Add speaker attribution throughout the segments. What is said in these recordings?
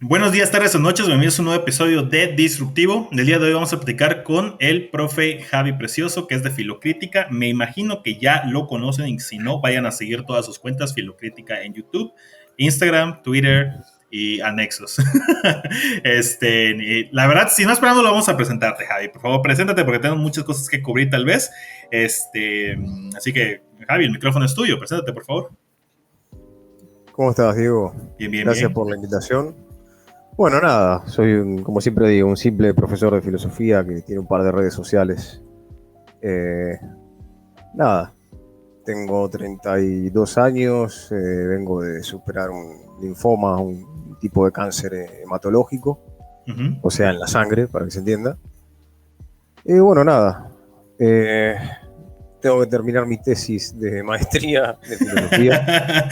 Speaker 1: Buenos días, tardes o noches, bienvenidos a un nuevo episodio de Disruptivo. El día de hoy vamos a platicar con el profe Javi Precioso, que es de Filocrítica. Me imagino que ya lo conocen y si no, vayan a seguir todas sus cuentas Filocrítica en YouTube, Instagram, Twitter y anexos. La verdad, si no esperando, lo vamos a presentarte, Javi. Por favor, preséntate porque tengo muchas cosas que cubrir tal vez. Así que, Javi, el micrófono es tuyo. Preséntate, por favor.
Speaker 2: ¿Cómo estás, Diego?
Speaker 1: Bien, bien,
Speaker 2: Gracias
Speaker 1: bien.
Speaker 2: por la invitación. Bueno, nada, soy, como siempre digo, un simple profesor de filosofía que tiene un par de redes sociales. Eh, Nada, tengo 32 años, vengo de superar un linfoma, un tipo de cáncer hematológico,
Speaker 1: Uh-huh.
Speaker 2: o sea, en la sangre, para que se entienda. Y bueno, nada, eh, tengo que terminar mi tesis de maestría de filosofía.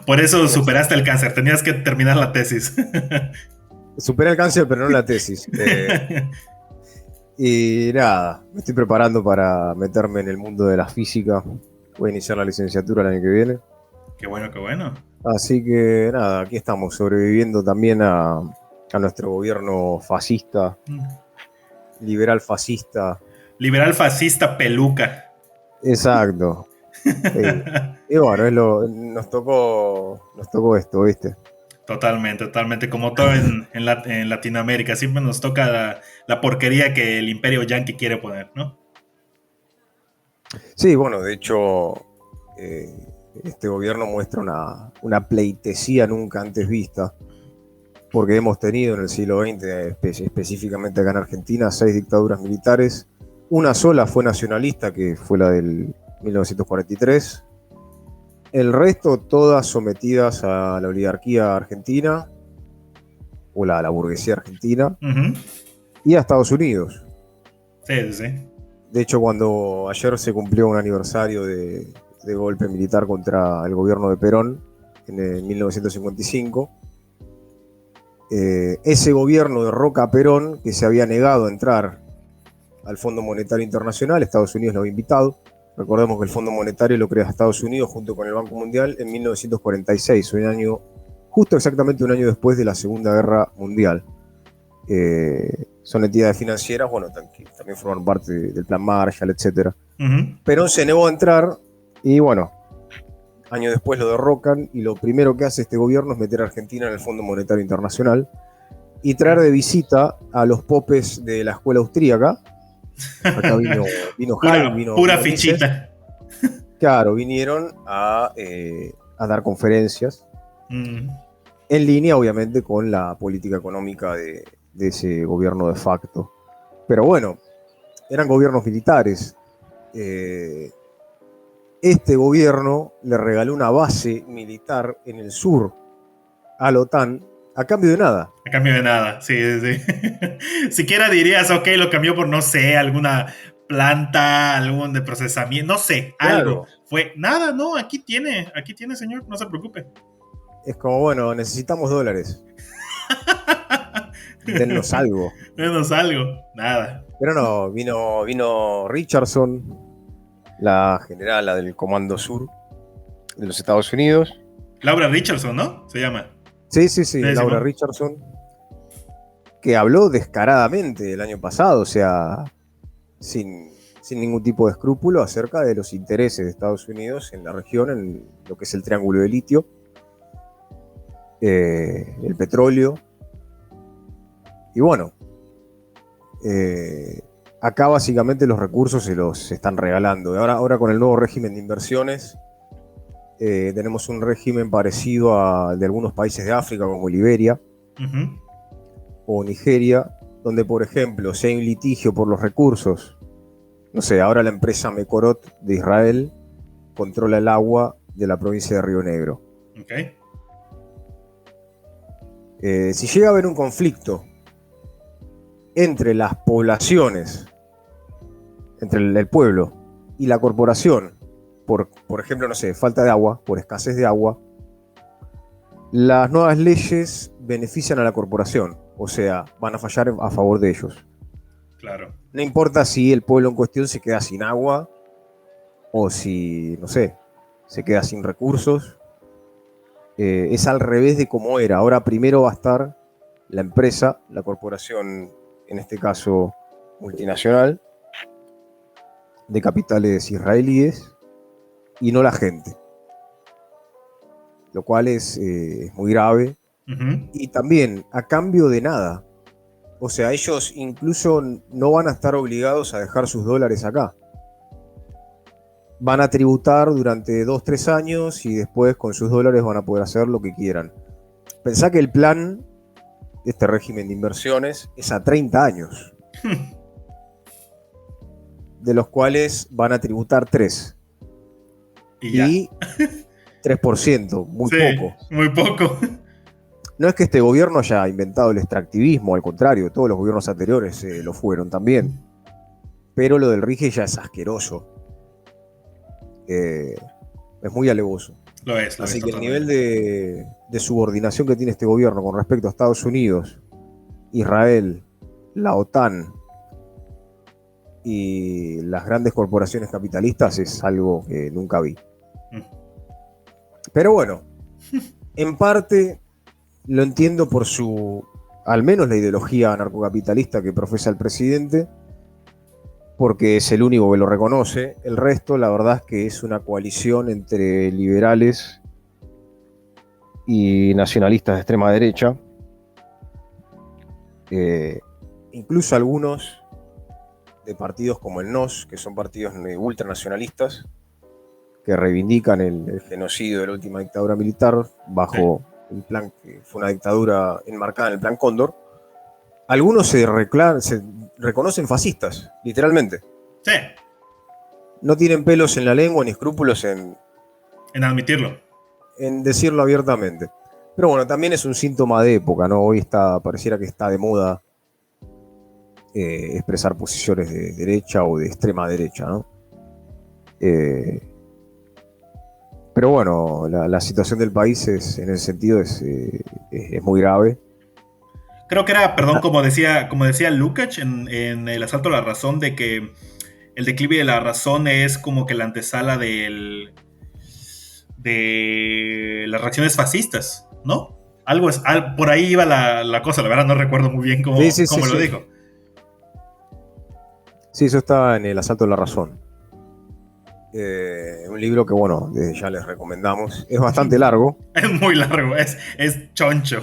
Speaker 1: Por eso
Speaker 2: Es-
Speaker 1: superaste el cáncer, tenías que terminar la tesis.
Speaker 2: Superé el cáncer, pero no la tesis. Y nada, me estoy preparando para meterme en el mundo de la física. Voy a iniciar la licenciatura el año que viene.
Speaker 1: Qué bueno, qué bueno.
Speaker 2: Así que nada, aquí estamos sobreviviendo también a nuestro gobierno fascista, liberal fascista.
Speaker 1: Liberal fascista peluca.
Speaker 2: Exacto. Sí. Y bueno, nos tocó esto, ¿viste?
Speaker 1: Totalmente, totalmente. Como todo en Latinoamérica, siempre nos toca la porquería que el imperio yanqui quiere poner, ¿no?
Speaker 2: Sí, bueno, de hecho, eh, este gobierno muestra una pleitesía nunca antes vista, porque hemos tenido en el siglo XX, específicamente acá en Argentina, 6 dictaduras militares. Una sola fue nacionalista, que fue la del 1943. El resto, todas sometidas a la oligarquía argentina, o la burguesía argentina,
Speaker 1: Uh-huh.
Speaker 2: y a Estados Unidos.
Speaker 1: Sí, sí, sí.
Speaker 2: De hecho, cuando ayer se cumplió un aniversario de golpe militar contra el gobierno de Perón, en el 1955, ese gobierno derroca a Perón, que se había negado a entrar al Fondo Monetario Internacional. Estados Unidos lo había invitado. Recordemos que el Fondo Monetario lo crea Estados Unidos junto con el Banco Mundial en 1946, justo exactamente un año después de la Segunda Guerra Mundial. Son entidades financieras, bueno, también forman parte del Plan Marshall, etc.
Speaker 1: Uh-huh.
Speaker 2: Perón se negó a entrar y bueno, años después lo derrocan y lo primero que hace este gobierno es meter a Argentina en el Fondo Monetario Internacional y traer de visita a los popes de la escuela austríaca. Acá vino Hayek,
Speaker 1: Pura
Speaker 2: vino Mises.
Speaker 1: fichita.
Speaker 2: Claro, vinieron a dar conferencias
Speaker 1: Mm.
Speaker 2: en línea, obviamente, con la política económica de ese gobierno de facto. Pero bueno, eran gobiernos militares. Eh, este gobierno le regaló una base militar en el sur a la OTAN a cambio de nada.
Speaker 1: A cambio de nada, sí, sí, sí. Siquiera dirías, ok, lo cambió por, no sé, alguna planta, algún de procesamiento, no sé, algo.
Speaker 2: Claro,
Speaker 1: Fue, nada, no, aquí tiene, señor, no se preocupe.
Speaker 2: es como, bueno, necesitamos dólares, dennos algo.
Speaker 1: Menos algo, nada.
Speaker 2: Pero no, vino Richardson, la generala del Comando Sur de los Estados Unidos.
Speaker 1: Laura Richardson, ¿no? Se llama.
Speaker 2: Sí, sí, sí,
Speaker 1: Sí,
Speaker 2: Laura
Speaker 1: Simón.
Speaker 2: Richardson, que habló descaradamente el año pasado, o sea, sin ningún tipo de escrúpulo acerca de los intereses de Estados Unidos en la región, en lo que es el triángulo de litio, el petróleo. Y bueno, acá básicamente los recursos se los están regalando. Ahora con el nuevo régimen de inversiones, tenemos un régimen parecido al de algunos países de África, como Liberia
Speaker 1: Uh-huh.
Speaker 2: o Nigeria, donde, por ejemplo, si hay un litigio por los recursos, no sé, ahora la empresa Mekorot de Israel controla el agua de la provincia de Río Negro.
Speaker 1: Ok.
Speaker 2: Si llega a haber un conflicto entre las poblaciones, entre el pueblo y la corporación, por ejemplo, no sé, falta de agua, por escasez de agua, las nuevas leyes benefician a la corporación, o sea, van a fallar a favor de ellos.
Speaker 1: Claro.
Speaker 2: No importa si el pueblo en cuestión se queda sin agua o si, no sé, se queda sin recursos. es al revés de cómo era. Ahora primero va a estar la empresa, la corporación, en este caso multinacional, de capitales israelíes, y no la gente. Lo cual es muy grave.
Speaker 1: Ujú.
Speaker 2: Y también a cambio de nada. O sea, ellos incluso no van a estar obligados a dejar sus dólares acá. Van a tributar durante 2-3 años y después con sus dólares van a poder hacer lo que quieran. Pensá que el plan de este régimen de inversiones es a 30 años, de los cuales van a tributar 3.
Speaker 1: Y ya.
Speaker 2: Y 3%, muy
Speaker 1: Sí,
Speaker 2: poco.
Speaker 1: muy poco.
Speaker 2: No es que este gobierno haya inventado el extractivismo, al contrario, todos los gobiernos anteriores lo fueron también. Pero lo del RIGE ya es asqueroso. Es muy alevoso.
Speaker 1: Lo es
Speaker 2: Así que el nivel
Speaker 1: totalmente.
Speaker 2: de subordinación que tiene este gobierno con respecto a Estados Unidos, Israel, la OTAN y las grandes corporaciones capitalistas es algo que nunca vi.
Speaker 1: Mm.
Speaker 2: Pero bueno, en parte lo entiendo por al menos la ideología anarcocapitalista que profesa el presidente, porque es el único que lo reconoce. El resto, la verdad es que es una coalición entre liberales y nacionalistas de extrema derecha. Incluso algunos de partidos como el NOS, que son partidos ultranacionalistas, que reivindican el genocidio de la última dictadura militar
Speaker 1: Sí,
Speaker 2: bajo el plan que fue una dictadura enmarcada en el plan Cóndor. Algunos se reconocen fascistas, literalmente.
Speaker 1: sí,
Speaker 2: No tienen pelos en la lengua ni escrúpulos
Speaker 1: en admitirlo.
Speaker 2: en decirlo abiertamente. Pero bueno, también es un síntoma de época, ¿no? Hoy pareciera que está de moda expresar posiciones de derecha o de extrema derecha, ¿no? Eh, pero bueno, la situación del país en ese sentido es muy grave.
Speaker 1: Creo que era, perdón,
Speaker 2: Está-
Speaker 1: como decía Lukács en El Asalto a la Razón, de que el declive de la razón es como que la antesala de las reacciones fascistas, ¿no? Por ahí iba la cosa, la verdad no recuerdo muy bien
Speaker 2: Sí,
Speaker 1: cómo,
Speaker 2: sí, sí,
Speaker 1: cómo lo
Speaker 2: sí.
Speaker 1: dijo.
Speaker 2: Sí, eso está en El Asalto de la Razón. Un libro que, bueno, desde ya les recomendamos. Es bastante largo.
Speaker 1: Es muy largo, es choncho.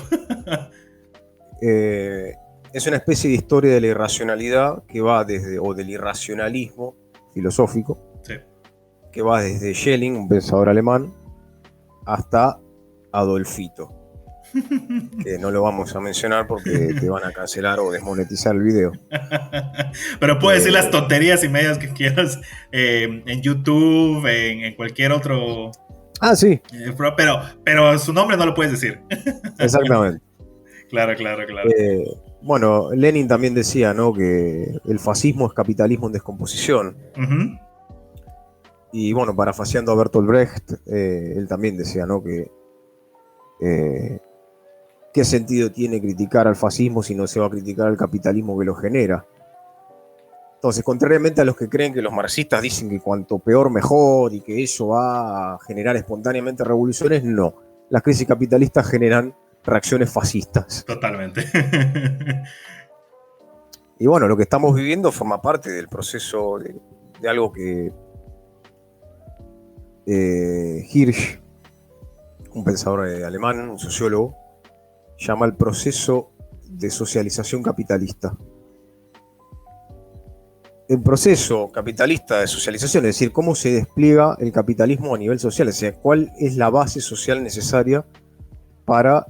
Speaker 2: Eh, es una especie de historia de la irracionalidad o del irracionalismo filosófico,
Speaker 1: Sí.
Speaker 2: que va desde Schelling, un pensador alemán, hasta Adolfito, que no lo vamos a mencionar porque te van a cancelar o desmonetizar el video.
Speaker 1: Pero puedes decir las
Speaker 2: Eh,
Speaker 1: tonterías y medias que quieras en YouTube, en cualquier otro.
Speaker 2: sí,
Speaker 1: Pero su nombre no lo puedes decir.
Speaker 2: exactamente.
Speaker 1: Claro, claro, claro.
Speaker 2: Bueno, Lenin también decía, ¿no?, que el fascismo es capitalismo en descomposición.
Speaker 1: Ujú.
Speaker 2: Y bueno, parafaseando a Bertolt Brecht, él también decía, ¿no?, que qué sentido tiene criticar al fascismo si no se va a criticar al capitalismo que lo genera. Entonces, contrariamente a los que creen que los marxistas dicen que cuanto peor mejor y que eso va a generar espontáneamente revoluciones, no. Las crisis capitalistas generan reacciones fascistas.
Speaker 1: Totalmente.
Speaker 2: Y bueno, lo que estamos viviendo forma parte del proceso de algo que Hirsch, un pensador alemán, un sociólogo, llama el proceso de socialización capitalista. El proceso capitalista de socialización, es decir, cómo se despliega el capitalismo a nivel social, o sea, cuál es la base social necesaria para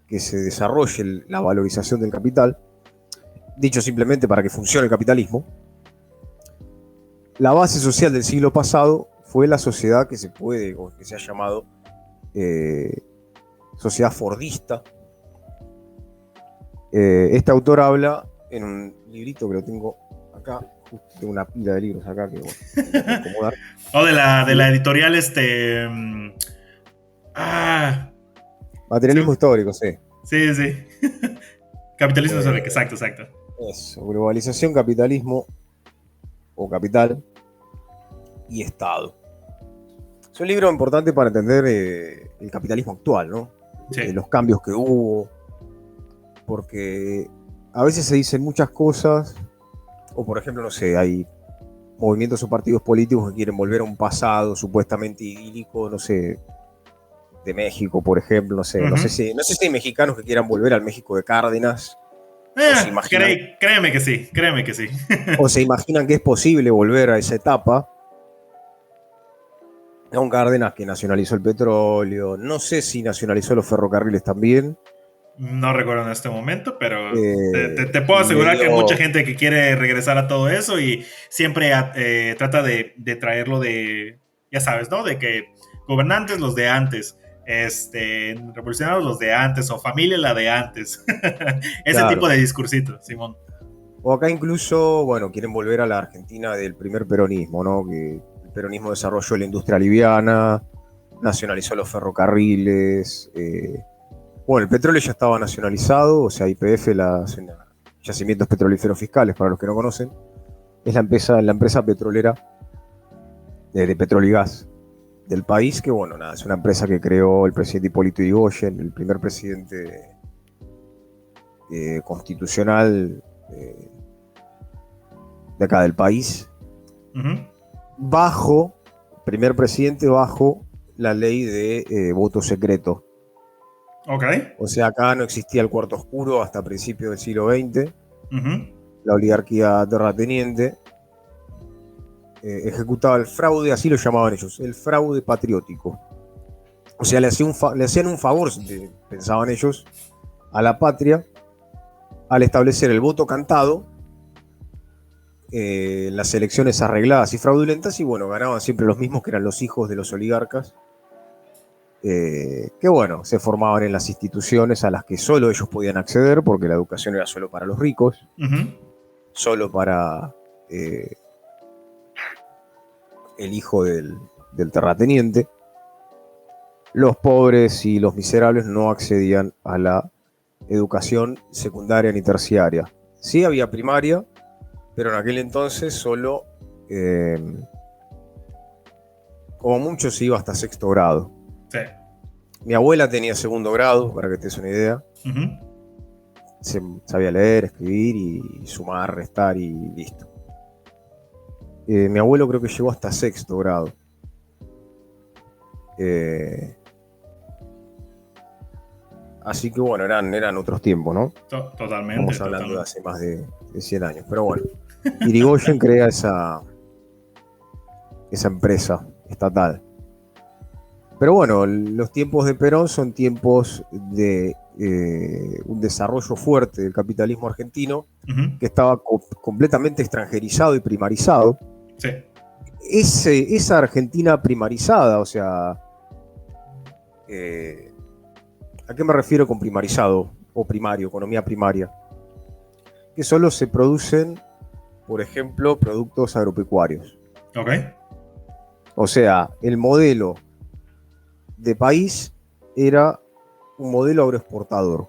Speaker 2: que se desarrolle la valorización del capital, dicho simplemente para que funcione el capitalismo. La base social del siglo pasado fue la sociedad que se ha llamado sociedad fordista. Este autor habla en un librito que lo tengo acá, justo tengo una pila de libros acá que bueno, tengo que acomodar.
Speaker 1: O de la
Speaker 2: Y
Speaker 1: editorial, ah, sí,
Speaker 2: materialismo histórico, sí.
Speaker 1: sí, sí. Capitalismo histórico,
Speaker 2: Eh,
Speaker 1: exacto, exacto.
Speaker 2: Eso, globalización, capitalismo o capital y Estado. Es un libro importante para entender el capitalismo actual, ¿no?
Speaker 1: Sí.
Speaker 2: Los cambios que hubo, porque a veces se dicen muchas cosas, o por ejemplo, no sé, hay movimientos o partidos políticos que quieren volver a un pasado supuestamente idílico, no sé, de México, por ejemplo, no sé, no sé si hay mexicanos que quieran volver al México de Cárdenas, o se imaginan,
Speaker 1: Créeme que sí, créeme que sí.
Speaker 2: o se imaginan que es posible volver a esa etapa. A un Cárdenas que nacionalizó el petróleo, no sé si nacionalizó los ferrocarriles también.
Speaker 1: No recuerdo en este momento, pero te puedo
Speaker 2: Le
Speaker 1: asegurar que hay mucha
Speaker 2: dio,
Speaker 1: gente que quiere regresar a todo eso y siempre trata de traerlo de, ya sabes, ¿no? De que gobernantes los de antes, revolucionarios los de antes o familia la de antes. Ese tipo
Speaker 2: claro.
Speaker 1: de discursito, Simón.
Speaker 2: O acá incluso, bueno, quieren volver a la Argentina del primer peronismo, ¿no? Que el peronismo desarrolló la industria liviana, nacionalizó los ferrocarriles. Bueno, el petróleo ya estaba nacionalizado, o sea, YPF, Yacimientos Petrolíferos Fiscales, para los que no conocen, es la empresa petrolera de petróleo y gas del país, que bueno, nada, es una empresa que creó el presidente Hipólito Yrigoyen, el primer presidente constitucional de acá del país, primer presidente bajo la ley de voto secreto.
Speaker 1: Ok.
Speaker 2: O sea, acá no existía el cuarto oscuro hasta principios del siglo XX. La oligarquía terrateniente ejecutaba el fraude, así lo llamaban ellos, el fraude patriótico. O sea, le hacían un favor, pensaban ellos, a la patria al establecer el voto cantado, las elecciones arregladas y fraudulentas, y bueno, ganaban siempre los mismos, que eran los hijos de los oligarcas, que bueno, se formaban en las instituciones a las que solo ellos podían acceder, porque la educación era solo para los ricos, solo para el hijo del terrateniente. Los pobres y los miserables no accedían a la educación secundaria ni terciaria. Sí había primaria, pero en aquel entonces solo, como mucho, se iba hasta sexto grado.
Speaker 1: Sí.
Speaker 2: Mi abuela tenía segundo grado, para que te des una idea. Sabía leer, escribir y sumar, restar y listo. Mi abuelo creo que llegó hasta sexto grado. Así que bueno, eran otros tiempos, ¿no?
Speaker 1: Totalmente.
Speaker 2: Estamos hablando de hace más de 100 años. Pero bueno, Irigoyen crea esa empresa estatal. Pero bueno, los tiempos de Perón son tiempos de un desarrollo fuerte del capitalismo argentino, que estaba completamente extranjerizado y primarizado.
Speaker 1: Sí.
Speaker 2: Esa Argentina primarizada, o sea, ¿a qué me refiero con primarizado o primario, economía primaria? Que solo se producen, por ejemplo, productos agropecuarios.
Speaker 1: Ok.
Speaker 2: O sea, el modelo de país era un modelo agroexportador.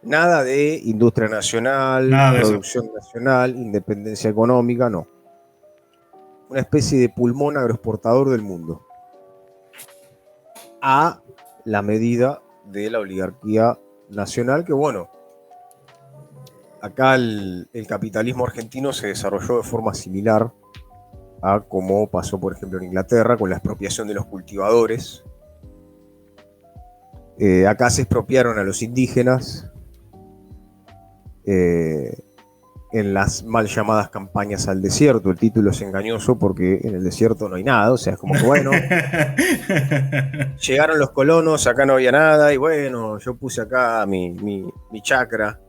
Speaker 2: Nada de industria nacional,
Speaker 1: Nada de
Speaker 2: producción
Speaker 1: eso.
Speaker 2: nacional, independencia económica, no. Una especie de pulmón agroexportador del mundo. A la medida de la oligarquía nacional, que bueno, acá el capitalismo argentino se desarrolló de forma similar a como pasó, por ejemplo, en Inglaterra, con la expropiación de los cultivadores. Acá se expropiaron a los indígenas en las mal llamadas campañas al desierto. El título es engañoso porque en el desierto no hay nada, o sea, es como que bueno, llegaron los colonos, acá no había nada, y bueno, yo puse acá mi chacra.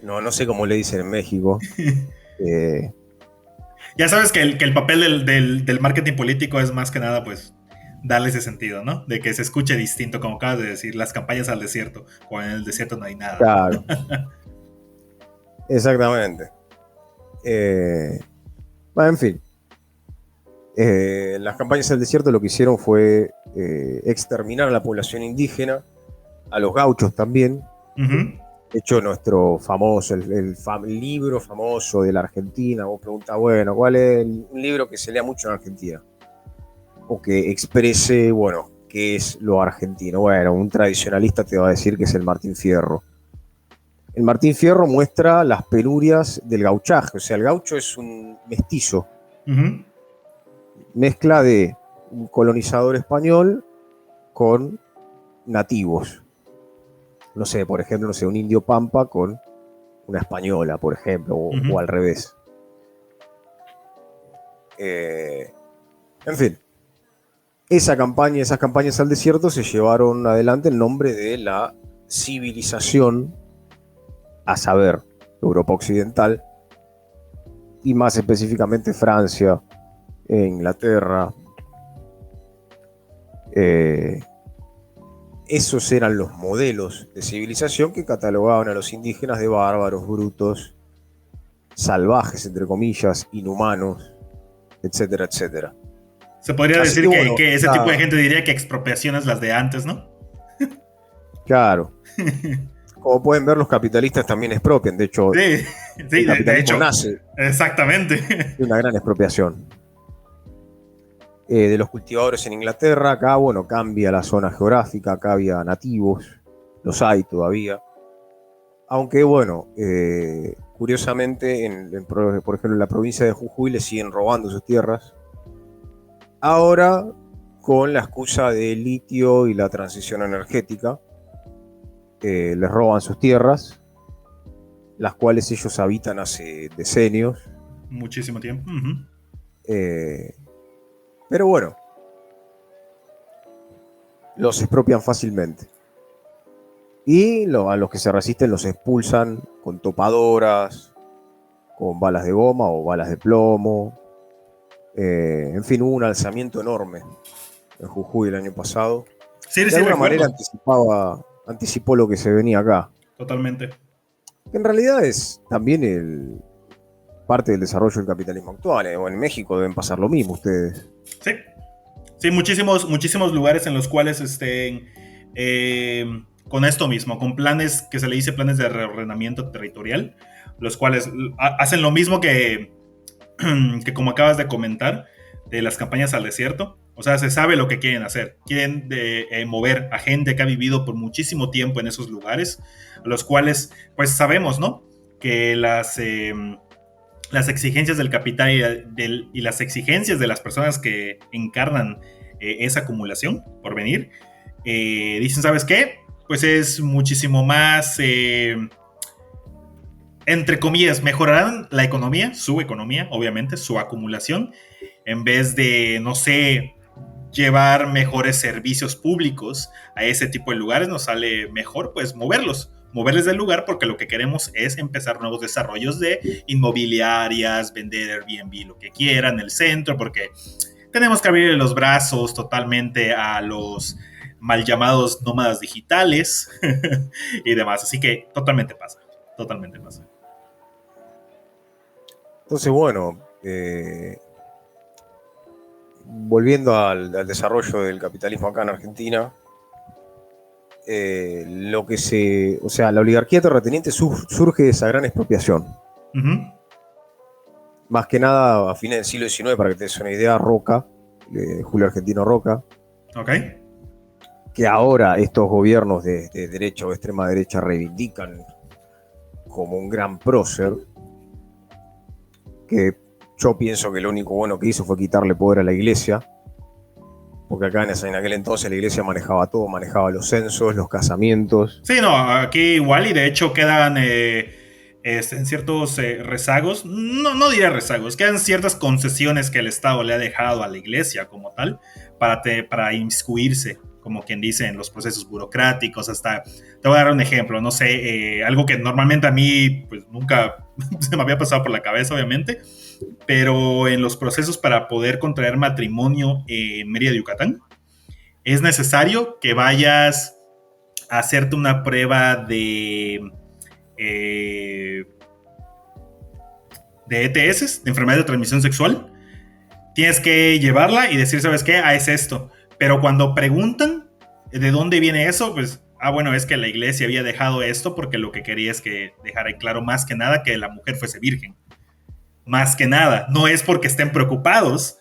Speaker 2: No sé cómo le dicen en México.
Speaker 1: Ya sabes que el papel del marketing político es más que nada, pues, darle ese sentido, ¿no? De que se escuche distinto, como acabas de decir, las campañas al desierto, o en el desierto no hay nada.
Speaker 2: Claro. Exactamente. Bueno, en fin. Las campañas del desierto lo que hicieron fue exterminar a la población indígena, a los gauchos también. De hecho, nuestro famoso, el libro famoso de la Argentina, vos preguntás, bueno, ¿cuál es un libro que se lea mucho en Argentina? o que exprese, bueno, qué es lo argentino. Bueno, un tradicionalista te va a decir que es el Martín Fierro. El Martín Fierro muestra las penurias del gauchaje, o sea, el gaucho es un mestizo,
Speaker 1: Uh-huh.
Speaker 2: mezcla de un colonizador español con nativos. No sé, por ejemplo, no sé, un indio pampa con una española, por ejemplo, o al revés. En fin, esas campañas al desierto se llevaron adelante en nombre de la civilización, a saber, Europa Occidental, y más específicamente Francia, Inglaterra. Esos eran los modelos de civilización que catalogaban a los indígenas de bárbaros, brutos, salvajes, entre comillas, inhumanos, etcétera, etcétera.
Speaker 1: Se podría
Speaker 2: Así
Speaker 1: decir
Speaker 2: que, bueno,
Speaker 1: que ese tipo de gente diría que expropiaciones las de antes, ¿no?
Speaker 2: claro. Como pueden ver, los capitalistas también expropian. De hecho,
Speaker 1: Sí, sí,
Speaker 2: el
Speaker 1: de
Speaker 2: capitalismo
Speaker 1: hecho,
Speaker 2: nace
Speaker 1: exactamente.
Speaker 2: de una gran expropiación. De los cultivadores en Inglaterra, acá, bueno, cambia la zona geográfica, acá había nativos, los hay todavía. Aunque, bueno, curiosamente, por ejemplo, en la provincia de Jujuy le siguen robando sus tierras. Ahora, con la excusa del litio y la transición energética, les roban sus tierras, las cuales ellos habitan hace decenios.
Speaker 1: Muchísimo tiempo. Uh-huh.
Speaker 2: Pero bueno, los expropian fácilmente. Y a los que se resisten los expulsan con topadoras, con balas de goma o balas de plomo. En fin, hubo un alzamiento enorme en Jujuy el año pasado.
Speaker 1: Sí,
Speaker 2: De
Speaker 1: sí,
Speaker 2: alguna
Speaker 1: recuerdo.
Speaker 2: manera anticipó lo que se venía acá.
Speaker 1: Totalmente.
Speaker 2: Que en realidad es también parte del desarrollo del capitalismo actual. En México deben pasar lo mismo ustedes.
Speaker 1: Sí. Sí, muchísimos lugares en los cuales con esto mismo, con planes que se le dice planes de reordenamiento territorial, los cuales hacen lo mismo que como acabas de comentar, de las campañas al desierto. O sea, se sabe lo que quieren hacer. Quieren mover a gente que ha vivido por muchísimo tiempo en esos lugares, los cuales, pues sabemos, ¿no? Que las exigencias del capital y las exigencias de las personas que encarnan esa acumulación por venir, dicen, ¿sabes qué? Pues es muchísimo más, entre comillas, mejorarán la economía, su economía, obviamente, su acumulación, en vez de, no sé, llevar mejores servicios públicos a ese tipo de lugares, nos sale mejor pues moverles del lugar, porque lo que queremos es empezar nuevos desarrollos de inmobiliarias, vender Airbnb, lo que quieran, el centro, porque tenemos que abrir los brazos totalmente a los mal llamados nómadas digitales y demás. Así que totalmente pasa, totalmente pasa.
Speaker 2: Entonces, bueno, volviendo al desarrollo del capitalismo acá en Argentina, o sea, la oligarquía terrateniente surge de esa gran expropiación.
Speaker 1: Uh-huh.
Speaker 2: Más que nada a fines del siglo XIX, para que te des una idea, Roca, Julio Argentino Roca,
Speaker 1: Ok.
Speaker 2: que ahora estos gobiernos de derecha o de extrema derecha reivindican como un gran prócer, que yo pienso que lo único bueno que hizo fue quitarle poder a la iglesia, porque acá en aquel entonces la iglesia manejaba todo, manejaba los censos, los casamientos.
Speaker 1: Sí, no, aquí igual, y de hecho quedan en ciertos rezagos, no diría rezagos, quedan ciertas concesiones que el Estado le ha dejado a la iglesia como tal para inmiscuirse, como quien dice, en los procesos burocráticos. Hasta, te voy a dar un ejemplo, no sé, algo que normalmente a mí pues nunca se me había pasado por la cabeza, obviamente, pero en los procesos para poder contraer matrimonio en Mérida, Yucatán, es necesario que vayas a hacerte una prueba eh, de ETS, de enfermedad de transmisión sexual. Tienes que llevarla y decir, ¿sabes qué? Es esto. Pero cuando preguntan de dónde viene eso, pues, bueno, es que la iglesia había dejado esto porque lo que quería es que dejara claro más que nada que la mujer fuese virgen. Más que nada. No es porque estén preocupados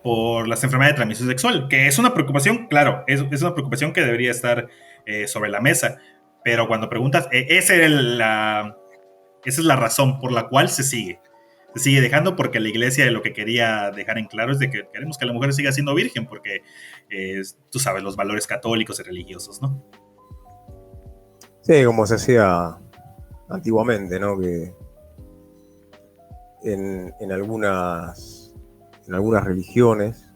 Speaker 1: por las enfermedades de transmisión sexual, que es una preocupación, claro, es una preocupación que debería estar sobre la mesa, pero cuando preguntas, esa es la razón por la cual se sigue. Se sigue dejando porque la iglesia lo que quería dejar en claro es de que queremos que la mujer siga siendo virgen, porque tú sabes, los valores católicos y religiosos, ¿no?
Speaker 2: Sí, como se hacía antiguamente, ¿no? Que en algunas religiones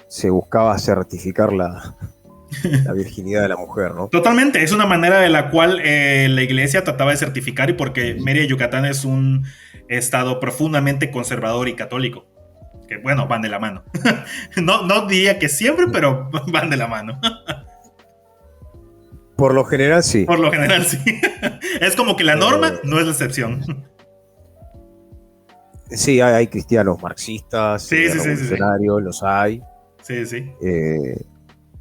Speaker 2: se buscaba certificar la virginidad de la mujer, ¿no?
Speaker 1: Totalmente, es una manera de la cual la iglesia trataba de certificar, y porque Mérida, Yucatán es un estado profundamente conservador y católico, que bueno, van de la mano. No diría que siempre, pero van de la mano.
Speaker 2: Por lo general, sí.
Speaker 1: Por lo general, sí. Es como que la norma no es la excepción.
Speaker 2: Sí, hay cristianos marxistas,
Speaker 1: Sí, sí, sí, sí, sí.
Speaker 2: revolucionarios, los hay.
Speaker 1: Sí, sí.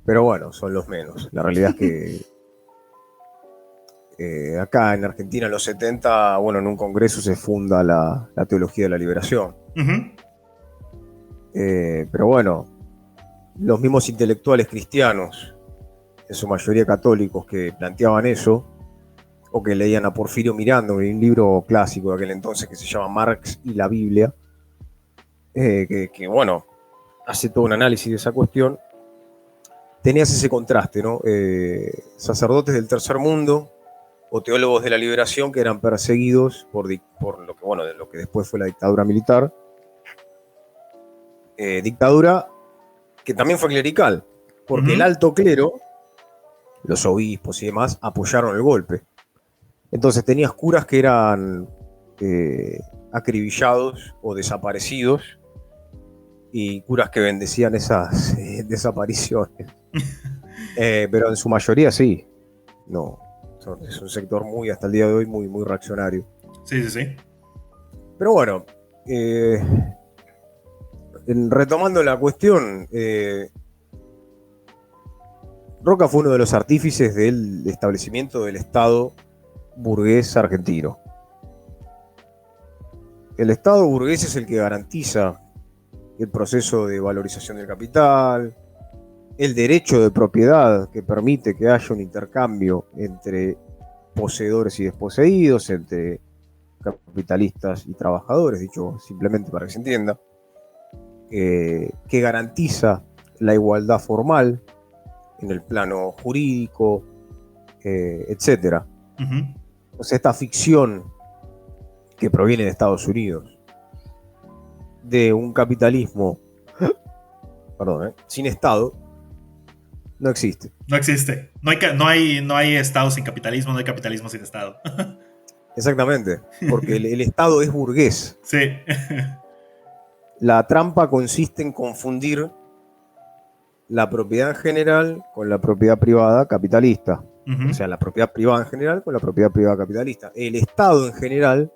Speaker 2: Pero bueno, son los menos. La realidad es que acá en Argentina en los 70, bueno, en un congreso se funda la teología de la liberación.
Speaker 1: Ujú.
Speaker 2: Pero bueno, los mismos intelectuales cristianos, en su mayoría católicos, que planteaban eso, o que leían a Porfirio Miranda, un libro clásico de aquel entonces que se llama Marx y la Biblia, que bueno, hace todo un análisis de esa cuestión. Tenías ese contraste, ¿no? Sacerdotes del tercer mundo o teólogos de la liberación que eran perseguidos por lo que, bueno, de lo que después fue la dictadura militar. Dictadura que también fue clerical, porque el alto clero, los obispos y demás, apoyaron el golpe. Entonces tenías curas que eran acribillados o desaparecidos, y curas que bendecían esas desapariciones. Pero en su mayoría sí. No, es un sector muy, hasta el día de hoy, muy, muy reaccionario.
Speaker 1: Sí, sí, sí.
Speaker 2: Pero bueno, retomando la cuestión, Roca fue uno de los artífices del establecimiento del Estado burgués argentino. El Estado burgués es el que garantiza el proceso de valorización del capital, el derecho de propiedad que permite que haya un intercambio entre poseedores y desposeídos, entre capitalistas y trabajadores, dicho simplemente para que se entienda, que garantiza la igualdad formal en el plano jurídico, etc. O sea, esta ficción que proviene de Estados Unidos, de un capitalismo sin Estado, no existe.
Speaker 1: No existe. No hay Estado sin capitalismo, no hay capitalismo sin Estado.
Speaker 2: Exactamente, porque el Estado es burgués.
Speaker 1: Sí.
Speaker 2: La trampa consiste en confundir la propiedad en general con la propiedad privada capitalista. O sea, la propiedad privada en general con la propiedad privada capitalista. El Estado en general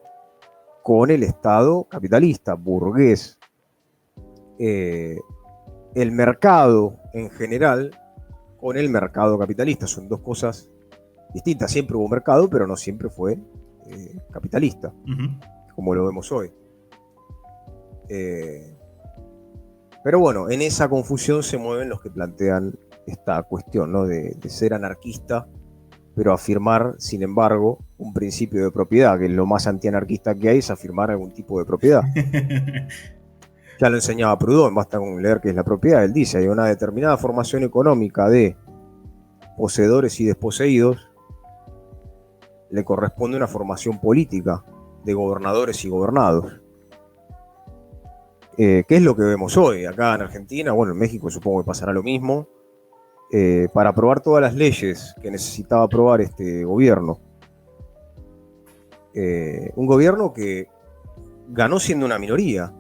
Speaker 2: con el Estado capitalista, burgués. El mercado en general con el mercado capitalista. Son dos cosas distintas. Siempre hubo mercado, pero no siempre fue capitalista, como lo vemos hoy. Pero bueno, en esa confusión se mueven los que plantean esta cuestión, ¿no? de ser anarquista, pero afirmar, sin embargo, un principio de propiedad, que lo más antianarquista que hay es afirmar algún tipo de propiedad. Ya lo enseñaba Proudhon, basta con leer qué es la propiedad. Él dice, hay una determinada formación económica de poseedores y desposeídos, le corresponde una formación política de gobernadores y gobernados. ¿Qué es lo que vemos hoy acá en Argentina? Bueno, en México supongo que pasará lo mismo. Para aprobar todas las leyes que necesitaba aprobar este gobierno. Un gobierno que ganó siendo una minoría.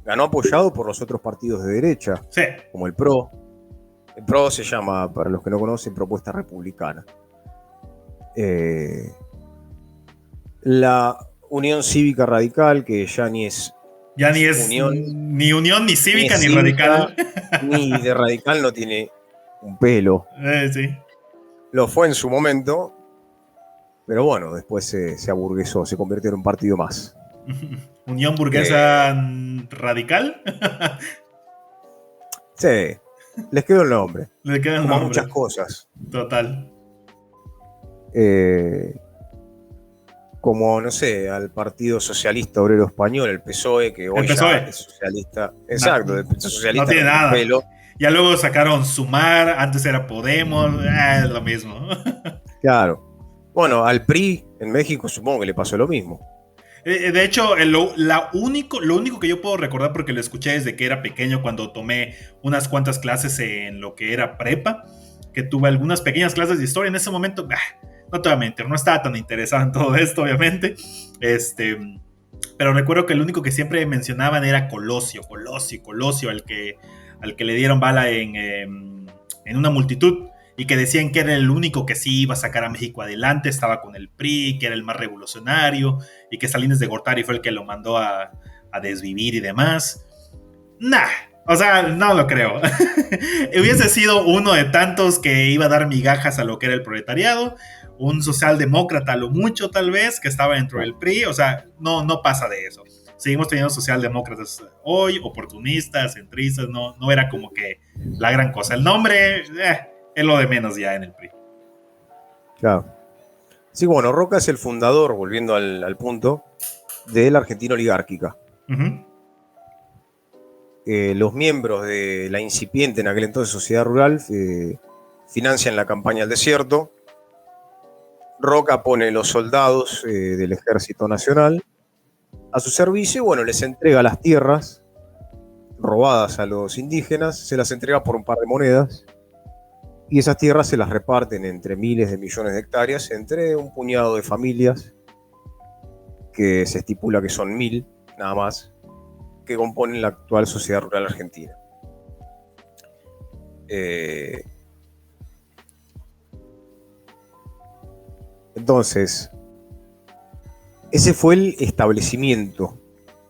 Speaker 2: Ganó apoyado por los otros partidos de derecha,
Speaker 1: sí,
Speaker 2: como el PRO. El PRO se llama, para los que no conocen, Propuesta Republicana. La Unión Cívica Radical, que ya ni es
Speaker 1: ni unión, ni cívica, ni radical.
Speaker 2: Ni de radical no tiene un pelo.
Speaker 1: Sí.
Speaker 2: Lo fue en su momento, pero bueno, después se aburguesó, se convirtió en un partido más.
Speaker 1: Unión Burguesa Radical.
Speaker 2: Sí, les quedó el nombre.
Speaker 1: Le queda el
Speaker 2: Como a
Speaker 1: nombre.
Speaker 2: muchas cosas.
Speaker 1: Total.
Speaker 2: Como, no sé, al Partido Socialista Obrero Español, el PSOE, que hoy
Speaker 1: El
Speaker 2: ya
Speaker 1: PSOE.
Speaker 2: es socialista. Exacto, el
Speaker 1: No
Speaker 2: socialista
Speaker 1: tiene
Speaker 2: con un
Speaker 1: nada.
Speaker 2: pelo.
Speaker 1: Ya luego sacaron Sumar, antes era Podemos, es lo mismo.
Speaker 2: Claro. Bueno, al PRI en México supongo que le pasó lo mismo.
Speaker 1: De hecho, lo único que yo puedo recordar, porque lo escuché desde que era pequeño, cuando tomé unas cuantas clases en lo que era prepa, que tuve algunas pequeñas clases de historia en ese momento, no te voy a mentir, no estaba tan interesado en todo esto, obviamente. Pero recuerdo que el único que siempre mencionaban era Colosio, al que le dieron bala en una multitud y que decían que era el único que sí iba a sacar a México adelante, estaba con el PRI, que era el más revolucionario y que Salinas de Gortari fue el que lo mandó a desvivir y demás. Nah, o sea, no lo creo. Hubiese sido uno de tantos que iba a dar migajas a lo que era el proletariado, un socialdemócrata a lo mucho tal vez, que estaba dentro del PRI, o sea, no pasa de eso. Seguimos teniendo socialdemócratas hoy, oportunistas, centristas, no era como que la gran cosa. El nombre es lo de menos ya en el PRI.
Speaker 2: Claro. Sí, bueno, Roca es el fundador, volviendo al punto, de la Argentina oligárquica.
Speaker 1: Uh-huh.
Speaker 2: Los miembros de la incipiente en aquel entonces Sociedad Rural financian la campaña al desierto. Roca pone los soldados del Ejército Nacional a su servicio y bueno, les entrega las tierras robadas a los indígenas, se las entrega por un par de monedas y esas tierras se las reparten entre miles de millones de hectáreas entre un puñado de familias que se estipula que son 1000 nada más, que componen la actual sociedad rural argentina. Entonces, ese fue el establecimiento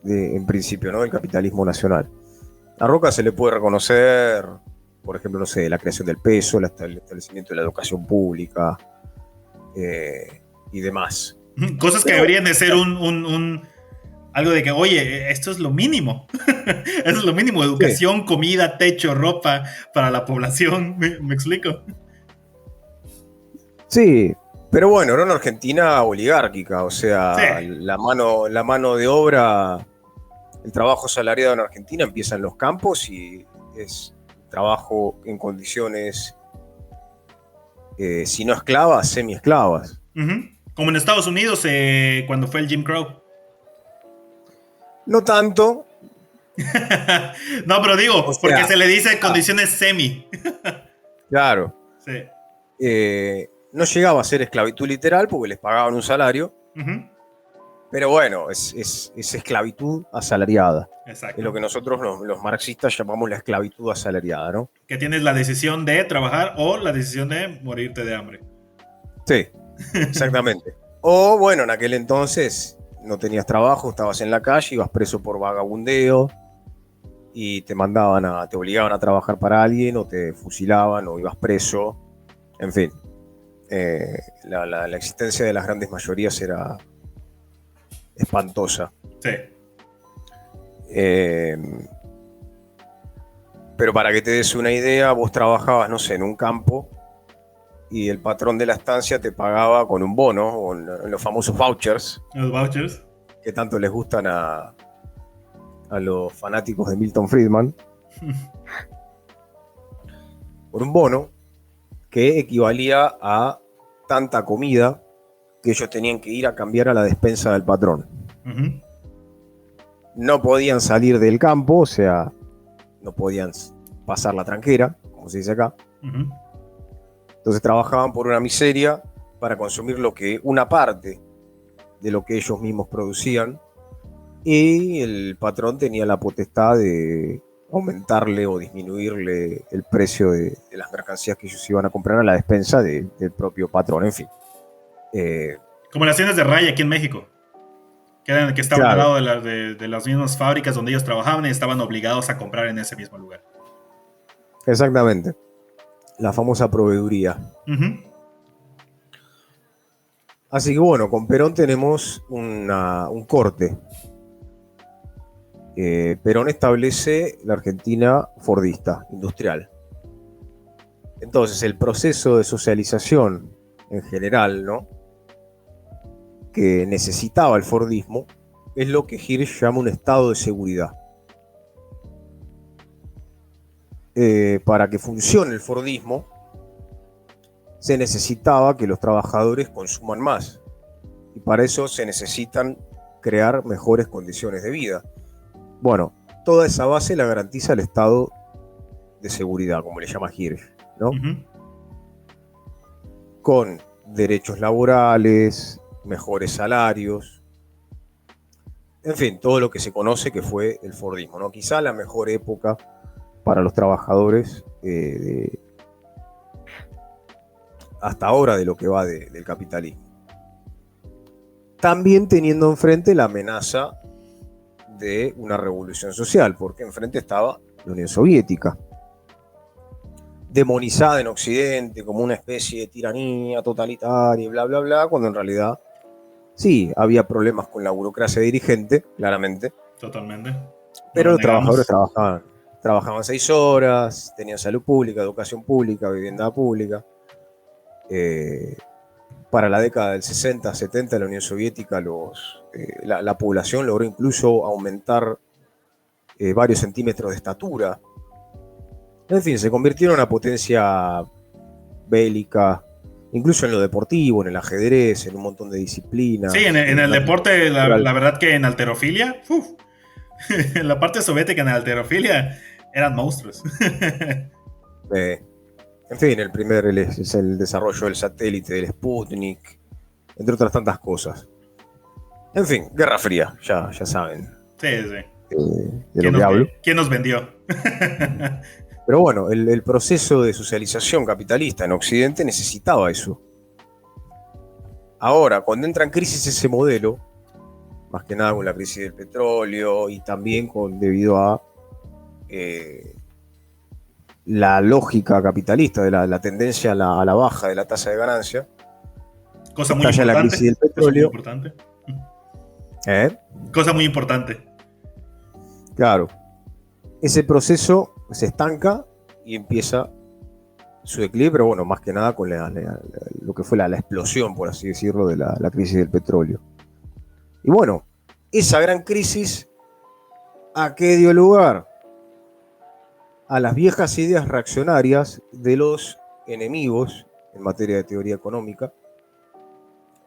Speaker 2: en principio, ¿no?, del capitalismo nacional. A Roca se le puede reconocer, por ejemplo, no sé, la creación del peso, el establecimiento de la educación pública y demás.
Speaker 1: Cosas que deberían de ser algo de que, oye, esto es lo mínimo. Eso es lo mínimo, educación, sí, comida, techo, ropa para la población. ¿Me explico?
Speaker 2: Sí, pero bueno, era una Argentina oligárquica, o sea, sí, la mano de obra, el trabajo asalariado en Argentina empieza en los campos y es trabajo en condiciones, si no esclavas, semi-esclavas.
Speaker 1: Uh-huh. Como en Estados Unidos, cuando fue el Jim Crow.
Speaker 2: No tanto.
Speaker 1: No, pero digo, o sea, porque se le dice condiciones semi.
Speaker 2: Claro.
Speaker 1: Sí.
Speaker 2: No llegaba a ser esclavitud literal porque les pagaban un salario.
Speaker 1: Uh-huh.
Speaker 2: Pero bueno, es esclavitud asalariada.
Speaker 1: Exacto.
Speaker 2: Es lo que nosotros los marxistas llamamos la esclavitud asalariada, ¿no?
Speaker 1: Que tienes la decisión de trabajar o la decisión de morirte de hambre.
Speaker 2: Sí, exactamente. O bueno, en aquel entonces no tenías trabajo, estabas en la calle, ibas preso por vagabundeo y te obligaban a trabajar para alguien o te fusilaban o ibas preso. En fin, la existencia de las grandes mayorías era espantosa.
Speaker 1: Sí.
Speaker 2: Pero para que te des una idea, vos trabajabas, no sé, en un campo y el patrón de la estancia te pagaba con un bono, o en los famosos vouchers.
Speaker 1: Los vouchers.
Speaker 2: Que tanto les gustan a los fanáticos de Milton Friedman. Por un bono que equivalía a tanta comida que ellos tenían que ir a cambiar a la despensa del patrón.
Speaker 1: Uh-huh.
Speaker 2: No podían salir del campo, o sea, no podían pasar la tranquera, como se dice acá.
Speaker 1: Uh-huh.
Speaker 2: Entonces trabajaban por una miseria para consumir una parte de lo que ellos mismos producían y el patrón tenía la potestad de aumentarle o disminuirle el precio de las mercancías que ellos iban a comprar a la despensa del propio patrón, en fin.
Speaker 1: Como las tiendas de raya aquí en México, que estaban claro, al lado de las mismas fábricas donde ellos trabajaban y estaban obligados a comprar en ese mismo lugar.
Speaker 2: Exactamente. La famosa proveeduría.
Speaker 1: Uh-huh.
Speaker 2: Así que bueno, con Perón tenemos un corte Perón establece la Argentina fordista, industrial. Entonces, el proceso de socialización en general, ¿no?, que necesitaba el fordismo, es lo que Hirsch llama un estado de seguridad. Para que funcione el fordismo, se necesitaba que los trabajadores consuman más. Y para eso se necesitan crear mejores condiciones de vida. Bueno, toda esa base la garantiza el estado de seguridad, como le llama Hirsch, ¿no?
Speaker 1: Uh-huh.
Speaker 2: Con derechos laborales, mejores salarios, en fin, todo lo que se conoce que fue el fordismo, ¿no? Quizá la mejor época para los trabajadores hasta ahora de lo que va del capitalismo. También teniendo enfrente la amenaza de una revolución social, porque enfrente estaba la Unión Soviética, demonizada en Occidente como una especie de tiranía totalitaria y bla, bla, bla, cuando en realidad sí, había problemas con la burocracia dirigente, claramente.
Speaker 1: Totalmente.
Speaker 2: Pero los trabajadores trabajaban 6 horas, tenían salud pública, educación pública, vivienda pública. Para la década del 60, 70, la Unión Soviética, la población logró incluso aumentar varios centímetros de estatura. En fin, se convirtió en una potencia bélica, incluso en lo deportivo, en el ajedrez, en un montón de disciplinas.
Speaker 1: Sí, en el deporte, la verdad que en halterofilia, en la parte soviética en halterofilia eran monstruos.
Speaker 2: En fin, el primer es el desarrollo del satélite, del Sputnik, entre otras tantas cosas. En fin, Guerra Fría, ya saben.
Speaker 1: Sí, sí.
Speaker 2: De lo que hablo.
Speaker 1: ¿Quién nos vendió?
Speaker 2: Pero bueno, el proceso de socialización capitalista en Occidente necesitaba eso. Ahora, cuando entra en crisis ese modelo, más que nada con la crisis del petróleo y también debido a la lógica capitalista de la tendencia a la baja de la tasa de ganancia,
Speaker 1: cosa muy importante.
Speaker 2: La crisis del petróleo.
Speaker 1: Cosa muy importante.
Speaker 2: Claro. Ese proceso se estanca y empieza su declive, pero bueno, más que nada con lo que fue la explosión, por así decirlo, de la crisis del petróleo. Y bueno, esa gran crisis, ¿a qué dio lugar? A las viejas ideas reaccionarias de los enemigos en materia de teoría económica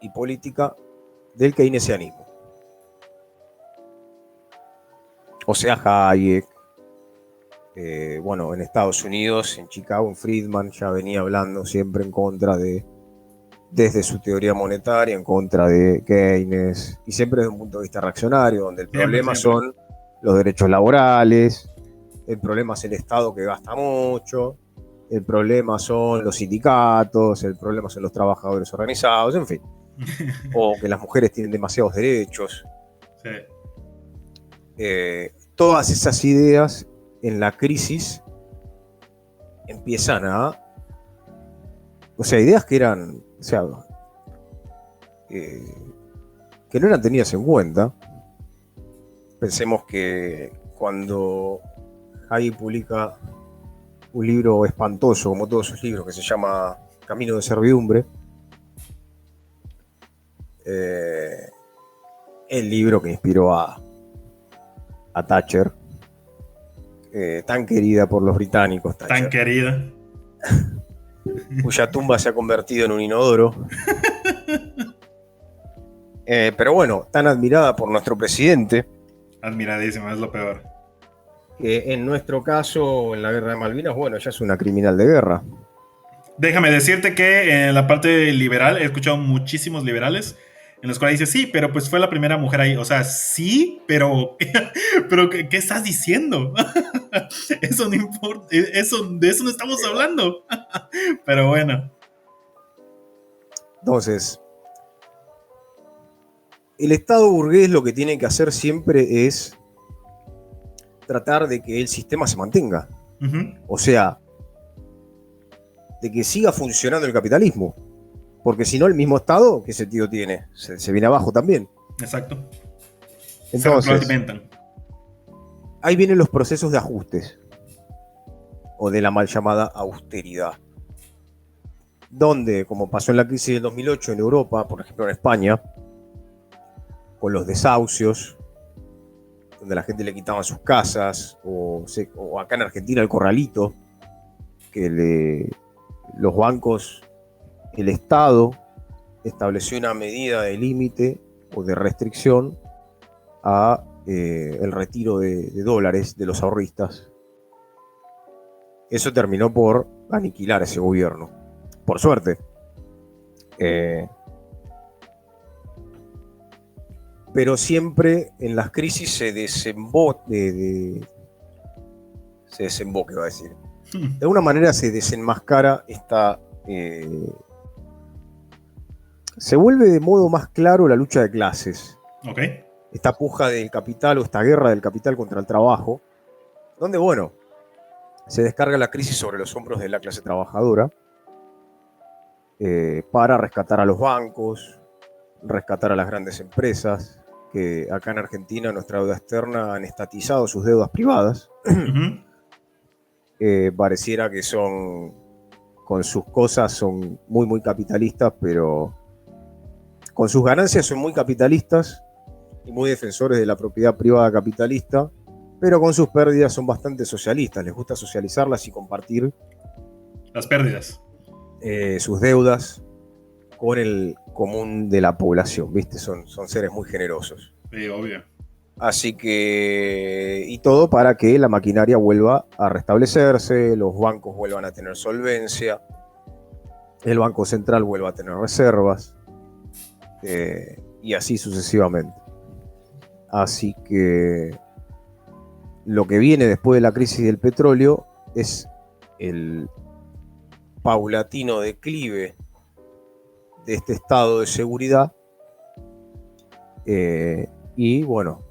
Speaker 2: y política del keynesianismo. O sea, Hayek, bueno, en Estados Unidos, en Chicago, en Friedman ya venía hablando siempre en contra desde su teoría monetaria, en contra de Keynes, y siempre desde un punto de vista reaccionario, donde el problema son los derechos laborales, el problema es el Estado que gasta mucho, el problema son los sindicatos, el problema son los trabajadores organizados, en fin. O que las mujeres tienen demasiados derechos.
Speaker 1: Sí.
Speaker 2: Todas esas ideas en la crisis empiezan ideas que eran, que no eran tenidas en cuenta. Pensemos que cuando Hayek publica un libro espantoso, como todos sus libros, que se llama Camino de Servidumbre, el libro que inspiró a Thatcher, tan querida por los británicos, Thatcher,
Speaker 1: tan querida,
Speaker 2: cuya tumba se ha convertido en un inodoro, pero bueno, tan admirada por nuestro presidente,
Speaker 1: admiradísima, es lo peor,
Speaker 2: que en nuestro caso, en la guerra de Malvinas, bueno, ella es una criminal de guerra.
Speaker 1: Déjame decirte que en la parte liberal he escuchado muchísimos liberales en los cuales dice, sí, pero pues fue la primera mujer ahí. O sea, sí, pero ¿qué estás diciendo? Eso no importa, de eso no estamos hablando. Pero bueno.
Speaker 2: Entonces, el Estado burgués lo que tiene que hacer siempre es tratar de que el sistema se mantenga.
Speaker 1: Uh-huh.
Speaker 2: O sea, de que siga funcionando el capitalismo. Porque si no, el mismo Estado, ¿qué sentido tiene? Se viene abajo también.
Speaker 1: Exacto.
Speaker 2: Entonces,
Speaker 1: se retroalimentan.
Speaker 2: ahí vienen los procesos de ajustes, o de la mal llamada austeridad, donde, como pasó en la crisis del 2008 en Europa, por ejemplo en España, con los desahucios, donde la gente le quitaban sus casas, o acá en Argentina el corralito, que los bancos, el Estado estableció una medida de límite o de restricción a el retiro de dólares de los ahorristas. Eso terminó por aniquilar ese gobierno, por suerte. Pero siempre en las crisis se desemboca, iba a decir. De alguna manera se desenmascara esta... se vuelve de modo más claro la lucha de clases.
Speaker 1: Okay.
Speaker 2: Esta puja del capital o esta guerra del capital contra el trabajo, donde, bueno, se descarga la crisis sobre los hombros de la clase trabajadora para rescatar a los bancos, rescatar a las grandes empresas, que acá en Argentina, nuestra deuda externa, han estatizado sus deudas privadas. Uh-huh. Pareciera que son, con sus cosas, son muy, muy capitalistas, pero con sus ganancias son muy capitalistas y muy defensores de la propiedad privada capitalista, pero con sus pérdidas son bastante socialistas. Les gusta socializarlas y compartir
Speaker 1: las pérdidas,
Speaker 2: sus deudas con el común de la población, ¿viste? Son seres muy generosos.
Speaker 1: Sí, obvio.
Speaker 2: Así que, y todo para que la maquinaria vuelva a restablecerse, los bancos vuelvan a tener solvencia, el Banco Central vuelva a tener reservas, y así sucesivamente. Así que lo que viene después de la crisis del petróleo es el paulatino declive de este estado de seguridad, y bueno,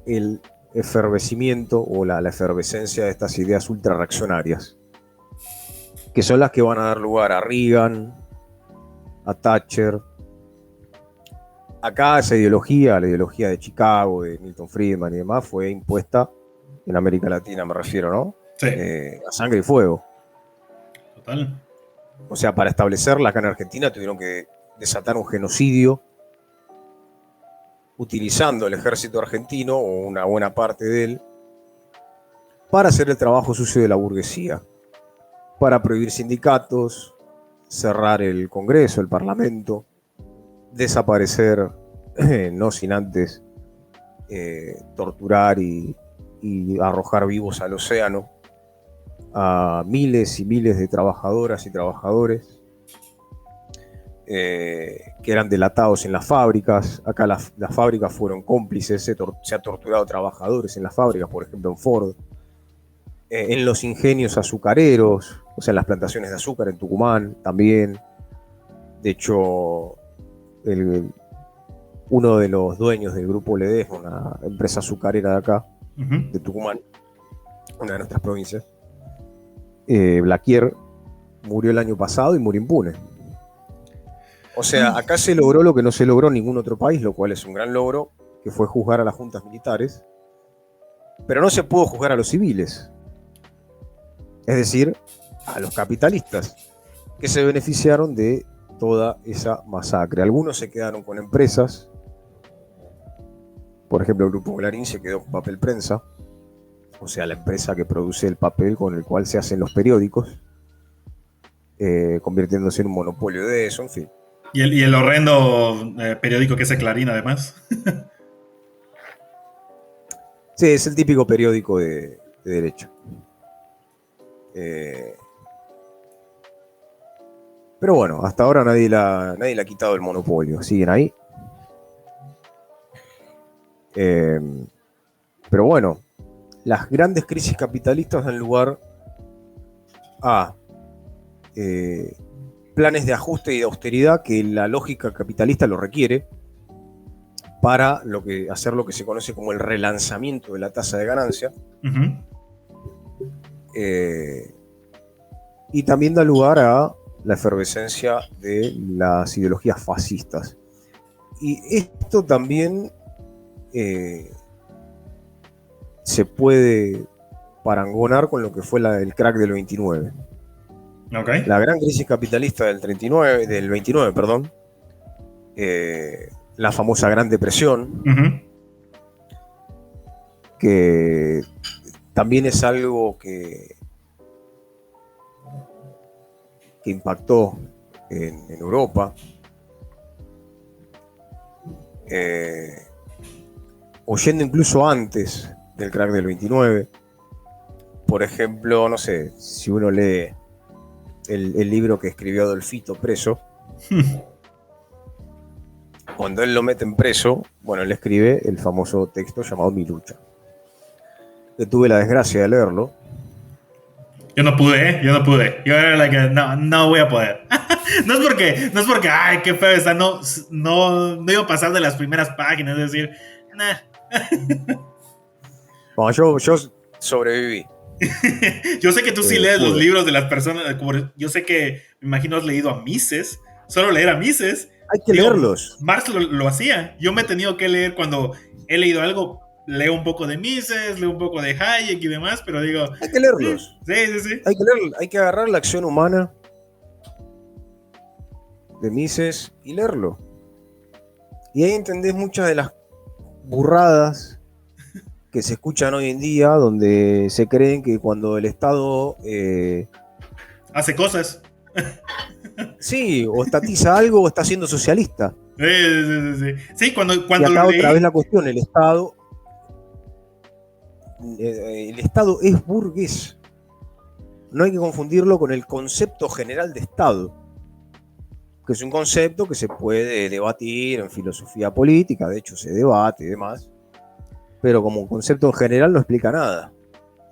Speaker 2: el efervecimiento o la efervescencia de estas ideas ultra reaccionarias, que son las que van a dar lugar a Reagan, a Thatcher. Acá esa ideología, la ideología de Chicago, de Milton Friedman y demás, fue impuesta en América Latina, me refiero, ¿no?
Speaker 1: Sí.
Speaker 2: A sangre y fuego.
Speaker 1: Total.
Speaker 2: O sea, para establecerla acá en Argentina tuvieron que desatar un genocidio utilizando el ejército argentino, o una buena parte de él, para hacer el trabajo sucio de la burguesía, para prohibir sindicatos, cerrar el Congreso, el Parlamento, desaparecer, no sin antes torturar y arrojar vivos al océano a miles y miles de trabajadoras y trabajadores que eran delatados en las fábricas. Acá las fábricas fueron cómplices, se ha torturado trabajadores en las fábricas, por ejemplo en Ford, en los ingenios azucareros, o sea, en las plantaciones de azúcar en Tucumán también. De hecho, uno de los dueños del Grupo Ledesma, una empresa azucarera de acá, uh-huh, de Tucumán, una de nuestras provincias, Blaquier, murió el año pasado y murió impune. O sea, acá se logró lo que no se logró en ningún otro país, lo cual es un gran logro, que fue juzgar a las juntas militares, pero no se pudo juzgar a los civiles, es decir, a los capitalistas, que se beneficiaron de toda esa masacre. Algunos se quedaron con empresas, por ejemplo el Grupo Clarín se quedó con Papel Prensa, o sea, la empresa que produce el papel con el cual se hacen los periódicos, convirtiéndose en un monopolio de eso, en fin.
Speaker 1: Y el horrendo periódico que es el Clarín, además.
Speaker 2: Sí, es el típico periódico de derecha. Pero bueno, hasta ahora nadie le ha quitado el monopolio. Siguen ahí. Pero bueno, las grandes crisis capitalistas dan lugar a planes de ajuste y de austeridad que la lógica capitalista lo requiere para hacer lo que se conoce como el relanzamiento de la tasa de ganancia. Uh-huh. Y también da lugar a la efervescencia de las ideologías fascistas. Y esto también se puede parangonar con lo que fue el crack del 29.
Speaker 1: Ok.
Speaker 2: La gran crisis capitalista del 29, perdón, la famosa Gran Depresión, que también es algo que impactó en Europa, o yendo incluso antes del crack del 29. Por ejemplo, no sé, si uno lee el libro que escribió Adolfito preso, cuando él lo meten preso, bueno, él escribe el famoso texto llamado Mi lucha, que tuve la desgracia de leerlo.
Speaker 1: Yo no pude, ¿eh? Yo no pude. Yo era like, no voy a poder. No es porque, ay, qué feo está. No iba a pasar de las primeras páginas. Es decir, nah.
Speaker 2: Bueno, yo sobreviví.
Speaker 1: Yo sé que tú sí lees los
Speaker 2: Pude.
Speaker 1: libros de las personas. Yo sé que, me imagino, has leído a Mises. Solo leer a Mises.
Speaker 2: Hay que leerlos.
Speaker 1: Marx lo hacía. Yo me he tenido que leer cuando he leído algo. Leo un poco de Mises, leo un poco de Hayek y demás, pero digo...
Speaker 2: Hay que leerlos.
Speaker 1: Sí.
Speaker 2: Hay que leerlos. Hay que agarrar la acción humana de Mises y leerlo. Y ahí entendés muchas de las burradas que se escuchan hoy en día, donde se creen que cuando el Estado
Speaker 1: hace cosas.
Speaker 2: Sí, o estatiza algo o está siendo socialista.
Speaker 1: Sí, cuando
Speaker 2: y acá otra vez la cuestión, el Estado es burgués. No hay que confundirlo con el concepto general de Estado, que es un concepto que se puede debatir en filosofía política, de hecho se debate y demás, pero como concepto en general no explica nada.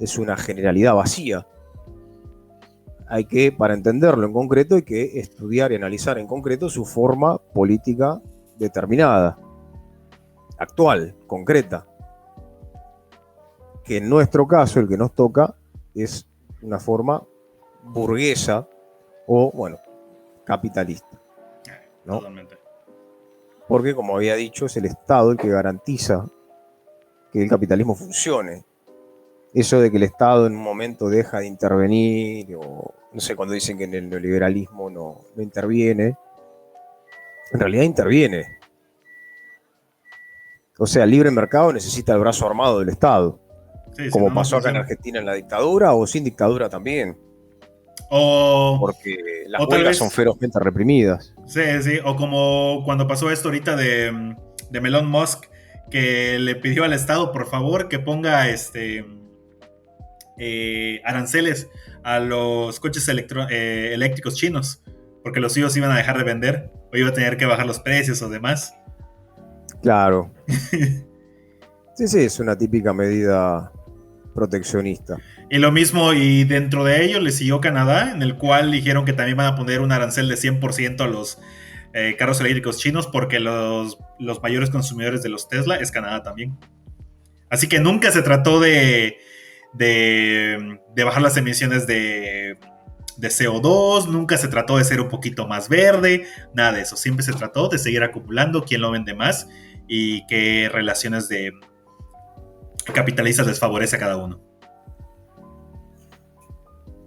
Speaker 2: Es una generalidad vacía. Hay que, para entenderlo en concreto, hay que estudiar y analizar en concreto su forma política determinada, actual, concreta. Que en nuestro caso, el que nos toca, es una forma burguesa o, bueno, capitalista, ¿no?
Speaker 1: Totalmente.
Speaker 2: Porque, como había dicho, es el Estado el que garantiza que el capitalismo funcione. Eso de que el Estado en un momento deja de intervenir, o no sé, cuando dicen que en el neoliberalismo no interviene, en realidad interviene. O sea, el libre mercado necesita el brazo armado del Estado,
Speaker 1: sí,
Speaker 2: como
Speaker 1: no,
Speaker 2: pasó acá en Argentina en la dictadura, o sin dictadura también. Porque las huelgas son ferozmente reprimidas.
Speaker 1: Sí, o como cuando pasó esto ahorita de Elon Musk, que le pidió al Estado, por favor, que ponga aranceles a los coches eléctricos chinos, porque los suyos iban a dejar de vender, o iba a tener que bajar los precios o demás.
Speaker 2: Claro. Sí, es una típica medida proteccionista.
Speaker 1: Y lo mismo, y dentro de ello le siguió Canadá, en el cual dijeron que también van a poner un arancel de 100% a los carros eléctricos chinos, porque los mayores consumidores de los Tesla es Canadá también. Así que nunca se trató de bajar las emisiones de CO2, nunca se trató de ser un poquito más verde, nada de eso. Siempre se trató de seguir acumulando quién lo vende más y qué relaciones de capitalistas les favorece a cada uno.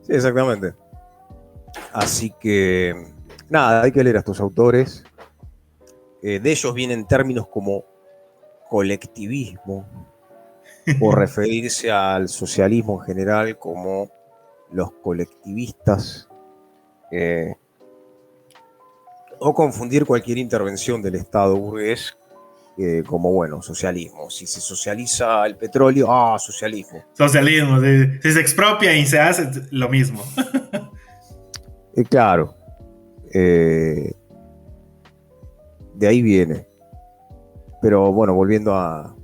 Speaker 2: Sí, exactamente. Así que, nada, hay que leer a estos autores. De ellos vienen términos como colectivismo, o referirse al socialismo en general como los colectivistas, o confundir cualquier intervención del Estado burgués como, bueno, socialismo. Si se socializa el petróleo, socialismo.
Speaker 1: Socialismo, si se expropia y se hace lo mismo.
Speaker 2: Claro. De ahí viene. Pero bueno, volviendo al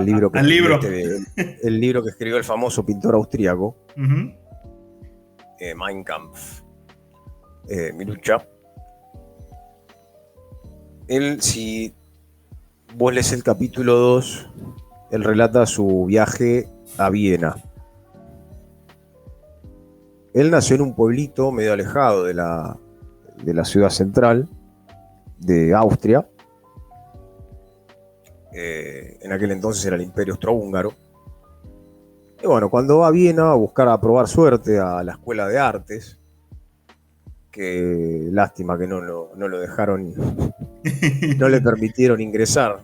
Speaker 2: libro que el libro que escribió el famoso pintor austríaco, Mein Kampf, Mi lucha. Él, si vos lees el capítulo 2, él relata su viaje a Viena. Él nació en un pueblito medio alejado de la ciudad central de Austria. En aquel entonces era el Imperio Austrohúngaro. Y bueno, cuando va a Viena a buscar a probar suerte a la Escuela de Artes, que lástima que no lo dejaron, no le permitieron ingresar.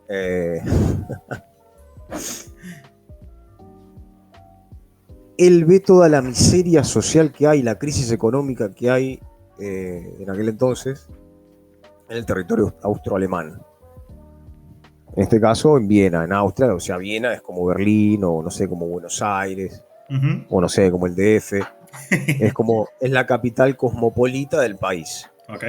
Speaker 2: Eh, Él ve toda la miseria social que hay, la crisis económica que hay en aquel entonces en el territorio austroalemán. En este caso, en Viena, en Austria, o sea, Viena es como Berlín, o no sé, como Buenos Aires, o no sé, como el DF. Es la capital cosmopolita del país.
Speaker 1: Ok.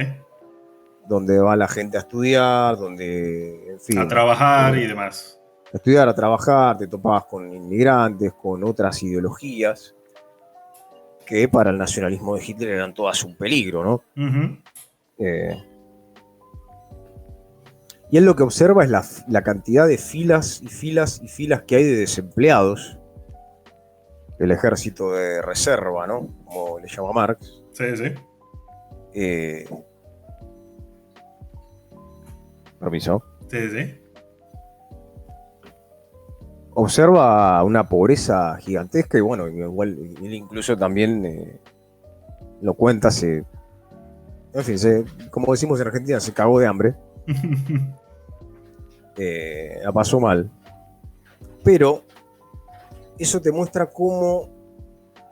Speaker 2: Donde va la gente a estudiar, donde, en
Speaker 1: A
Speaker 2: fin,
Speaker 1: trabajar y demás.
Speaker 2: a estudiar, a trabajar, te topabas con inmigrantes, con otras ideologías, que para el nacionalismo de Hitler eran todas un peligro, ¿no?
Speaker 1: Uh-huh.
Speaker 2: Y él lo que observa es la cantidad de filas y filas y filas que hay de desempleados, el ejército de reserva, ¿no? Como le llama Marx.
Speaker 1: Sí, sí.
Speaker 2: Permiso.
Speaker 1: Sí, sí.
Speaker 2: Observa una pobreza gigantesca y bueno, igual él incluso también lo cuenta, en fin, como decimos en Argentina, se cagó de hambre. La pasó mal. Pero eso te muestra cómo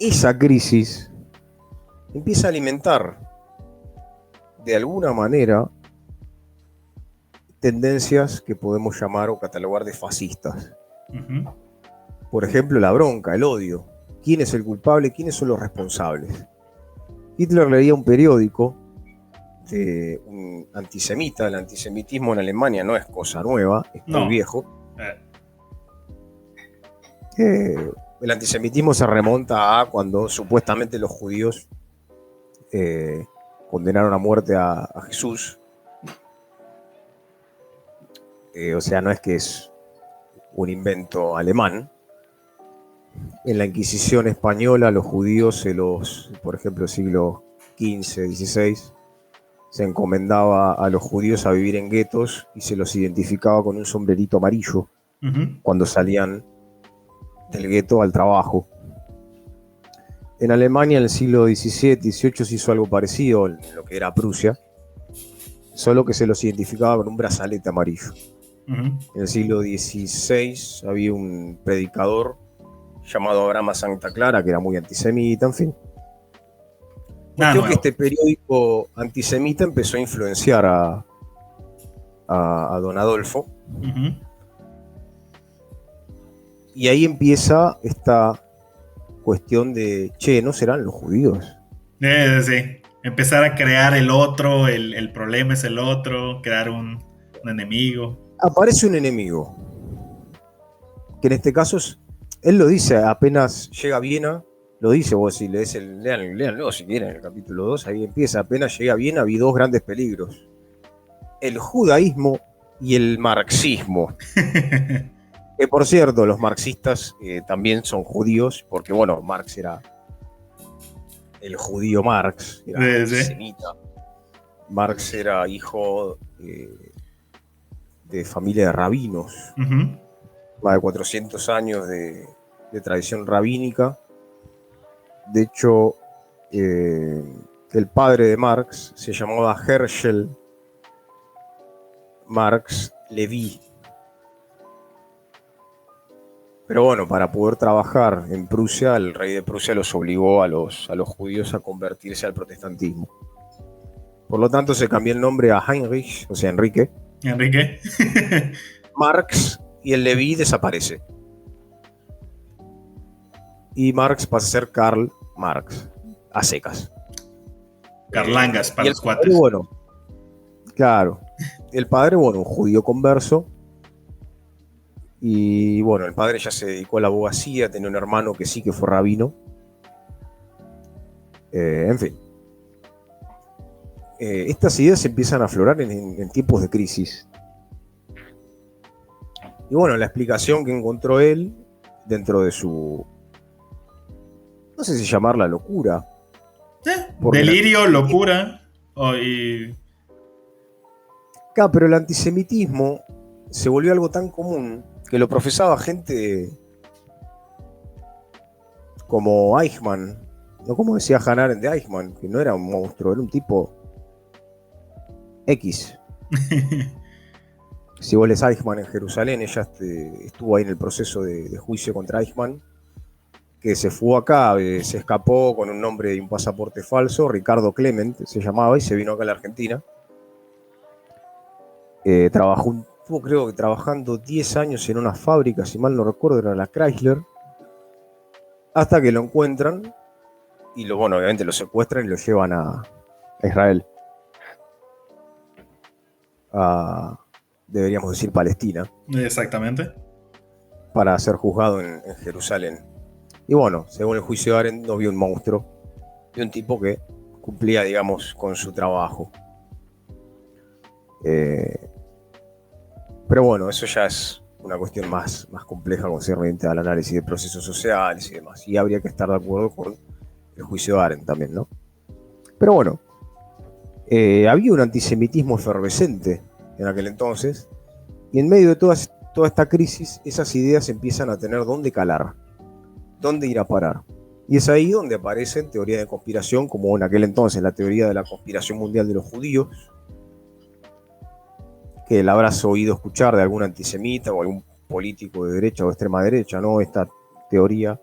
Speaker 2: esa crisis empieza a alimentar de alguna manera tendencias que podemos llamar o catalogar de fascistas.
Speaker 1: Uh-huh.
Speaker 2: Por ejemplo, la bronca, el odio. ¿Quién es el culpable? ¿Quiénes son los responsables? Hitler leía un periódico de un antisemita. El antisemitismo en Alemania no es cosa nueva, es muy viejo. El antisemitismo se remonta a cuando supuestamente los judíos condenaron a muerte a Jesús. O sea, no es que es un invento alemán. En la Inquisición española, los judíos, por ejemplo, siglo XV, XVI, se encomendaba a los judíos a vivir en guetos y se los identificaba con un sombrerito amarillo uh-huh. cuando salían del gueto al trabajo. En Alemania, en el siglo XVII, XVIII se hizo algo parecido en lo que era Prusia, solo que se los identificaba con un brazalete amarillo. Uh-huh. En el siglo XVI había un predicador llamado Abraham Santa Clara, que era muy antisemita, en fin. Creo que este periódico antisemita empezó a influenciar a don Adolfo. Uh-huh. Y ahí empieza esta cuestión de, ¿no serán los judíos?
Speaker 1: Sí, empezar a crear el otro, el problema es el otro, crear un enemigo.
Speaker 2: Aparece un enemigo, que en este caso él lo dice, apenas llega a Viena, lo dice, vos si lees léanlo si quieren, el capítulo 2, ahí empieza, apenas llega a Viena vi dos grandes peligros, el judaísmo y el marxismo. Que por cierto, los marxistas también son judíos, porque bueno, Marx era el judío Marx, era antisemita. Marx era hijo de familia de rabinos, uh-huh. Más de 400 años de tradición rabínica. De hecho, el padre de Marx se llamaba Herschel Marx Levy. Pero bueno, para poder trabajar en Prusia, el rey de Prusia los obligó a los judíos a convertirse al protestantismo. Por lo tanto, se cambió el nombre a Heinrich, o sea, Enrique.
Speaker 1: Enrique.
Speaker 2: Marx, y el Levy desaparece. Y Marx pasa a ser Karl Marx, a secas.
Speaker 1: Carlangas para los cuates.
Speaker 2: Bueno, claro. El padre, bueno, un judío converso. Y bueno, el padre ya se dedicó a la abogacía, tenía un hermano que sí que fue rabino. En fin. Estas ideas empiezan a aflorar en tiempos de crisis. Y bueno, la explicación que encontró él dentro de su... No sé si llamarla locura.
Speaker 1: Delirio, locura.
Speaker 2: Claro, pero el antisemitismo se volvió algo tan común que lo profesaba gente como Eichmann, no como decía Hannah Arendt de Eichmann, que no era un monstruo, era un tipo X. Si vos lees Eichmann en Jerusalén, ella estuvo ahí en el proceso de juicio contra Eichmann, que se fue acá, se escapó con un nombre y un pasaporte falso, Ricardo Clement se llamaba, y se vino acá a la Argentina. Estuvo creo que trabajando 10 años en una fábrica, si mal no recuerdo, era la Chrysler, hasta que lo encuentran y obviamente lo secuestran y lo llevan a Israel. Deberíamos decir Palestina.
Speaker 1: Exactamente.
Speaker 2: Para ser juzgado en Jerusalén. Y bueno, según el juicio de Arendt, no vio un monstruo, vio un tipo que cumplía, digamos, con su trabajo. Pero bueno, eso ya es una cuestión más compleja concerniente al análisis de procesos sociales y demás. Y habría que estar de acuerdo con el juicio de Arendt también, ¿no? Pero bueno, había un antisemitismo efervescente en aquel entonces, y en medio de toda esta crisis, esas ideas empiezan a tener dónde calar, dónde ir a parar. Y es ahí donde aparecen teorías de conspiración, como en aquel entonces la teoría de la conspiración mundial de los judíos, que la habrás oído escuchar de algún antisemita o algún político de derecha o de extrema derecha, ¿no? Esta teoría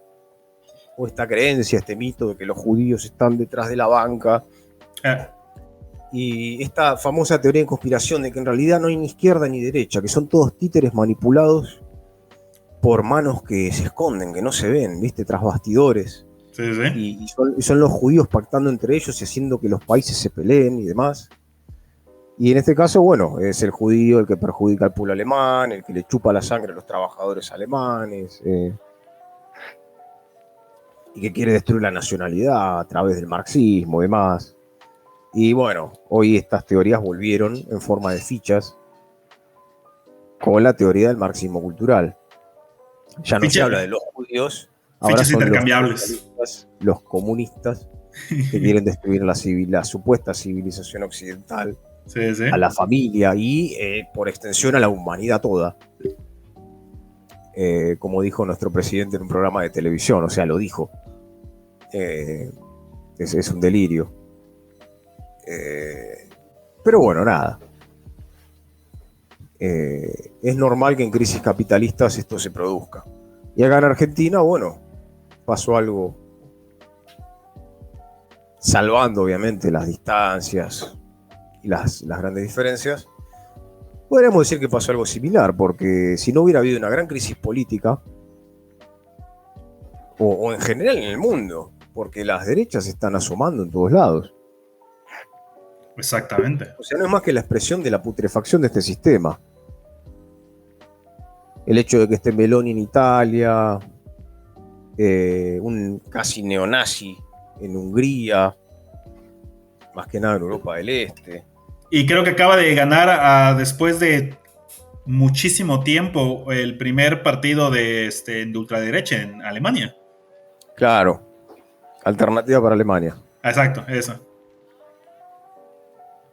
Speaker 2: o esta creencia, este mito de que los judíos están detrás de la banca. Y esta famosa teoría de conspiración de que en realidad no hay ni izquierda ni derecha, que son todos títeres manipulados por manos que se esconden, que no se ven, ¿viste? Tras bastidores.
Speaker 1: Sí, sí.
Speaker 2: Y son los judíos pactando entre ellos y haciendo que los países se peleen y demás. Y en este caso, bueno, es el judío el que perjudica al pueblo alemán, el que le chupa la sangre a los trabajadores alemanes, y que quiere destruir la nacionalidad a través del marxismo y demás. Y bueno, hoy estas teorías volvieron en forma de fichas con la teoría del marxismo cultural. Ya no se habla de los judíos, ahora son los comunistas que quieren destruir la supuesta civilización occidental,
Speaker 1: sí, sí,
Speaker 2: a la familia y por extensión a la humanidad toda. Como dijo nuestro presidente en un programa de televisión, o sea, lo dijo. Es un delirio. Pero bueno, nada. Es normal que en crisis capitalistas esto se produzca. Y acá en Argentina, bueno, pasó algo, salvando obviamente las distancias y las grandes diferencias. Podríamos decir que pasó algo similar, porque si no hubiera habido una gran crisis política, o en general en el mundo, porque las derechas se están asomando en todos lados.
Speaker 1: Exactamente.
Speaker 2: O sea, no es más que la expresión de la putrefacción de este sistema. El hecho de que esté Meloni en Italia, un casi neonazi en Hungría, más que nada en Europa del Este.
Speaker 1: Y creo que acaba de ganar después de muchísimo tiempo el primer partido de ultraderecha en Alemania.
Speaker 2: Claro, alternativa para Alemania.
Speaker 1: Exacto, eso.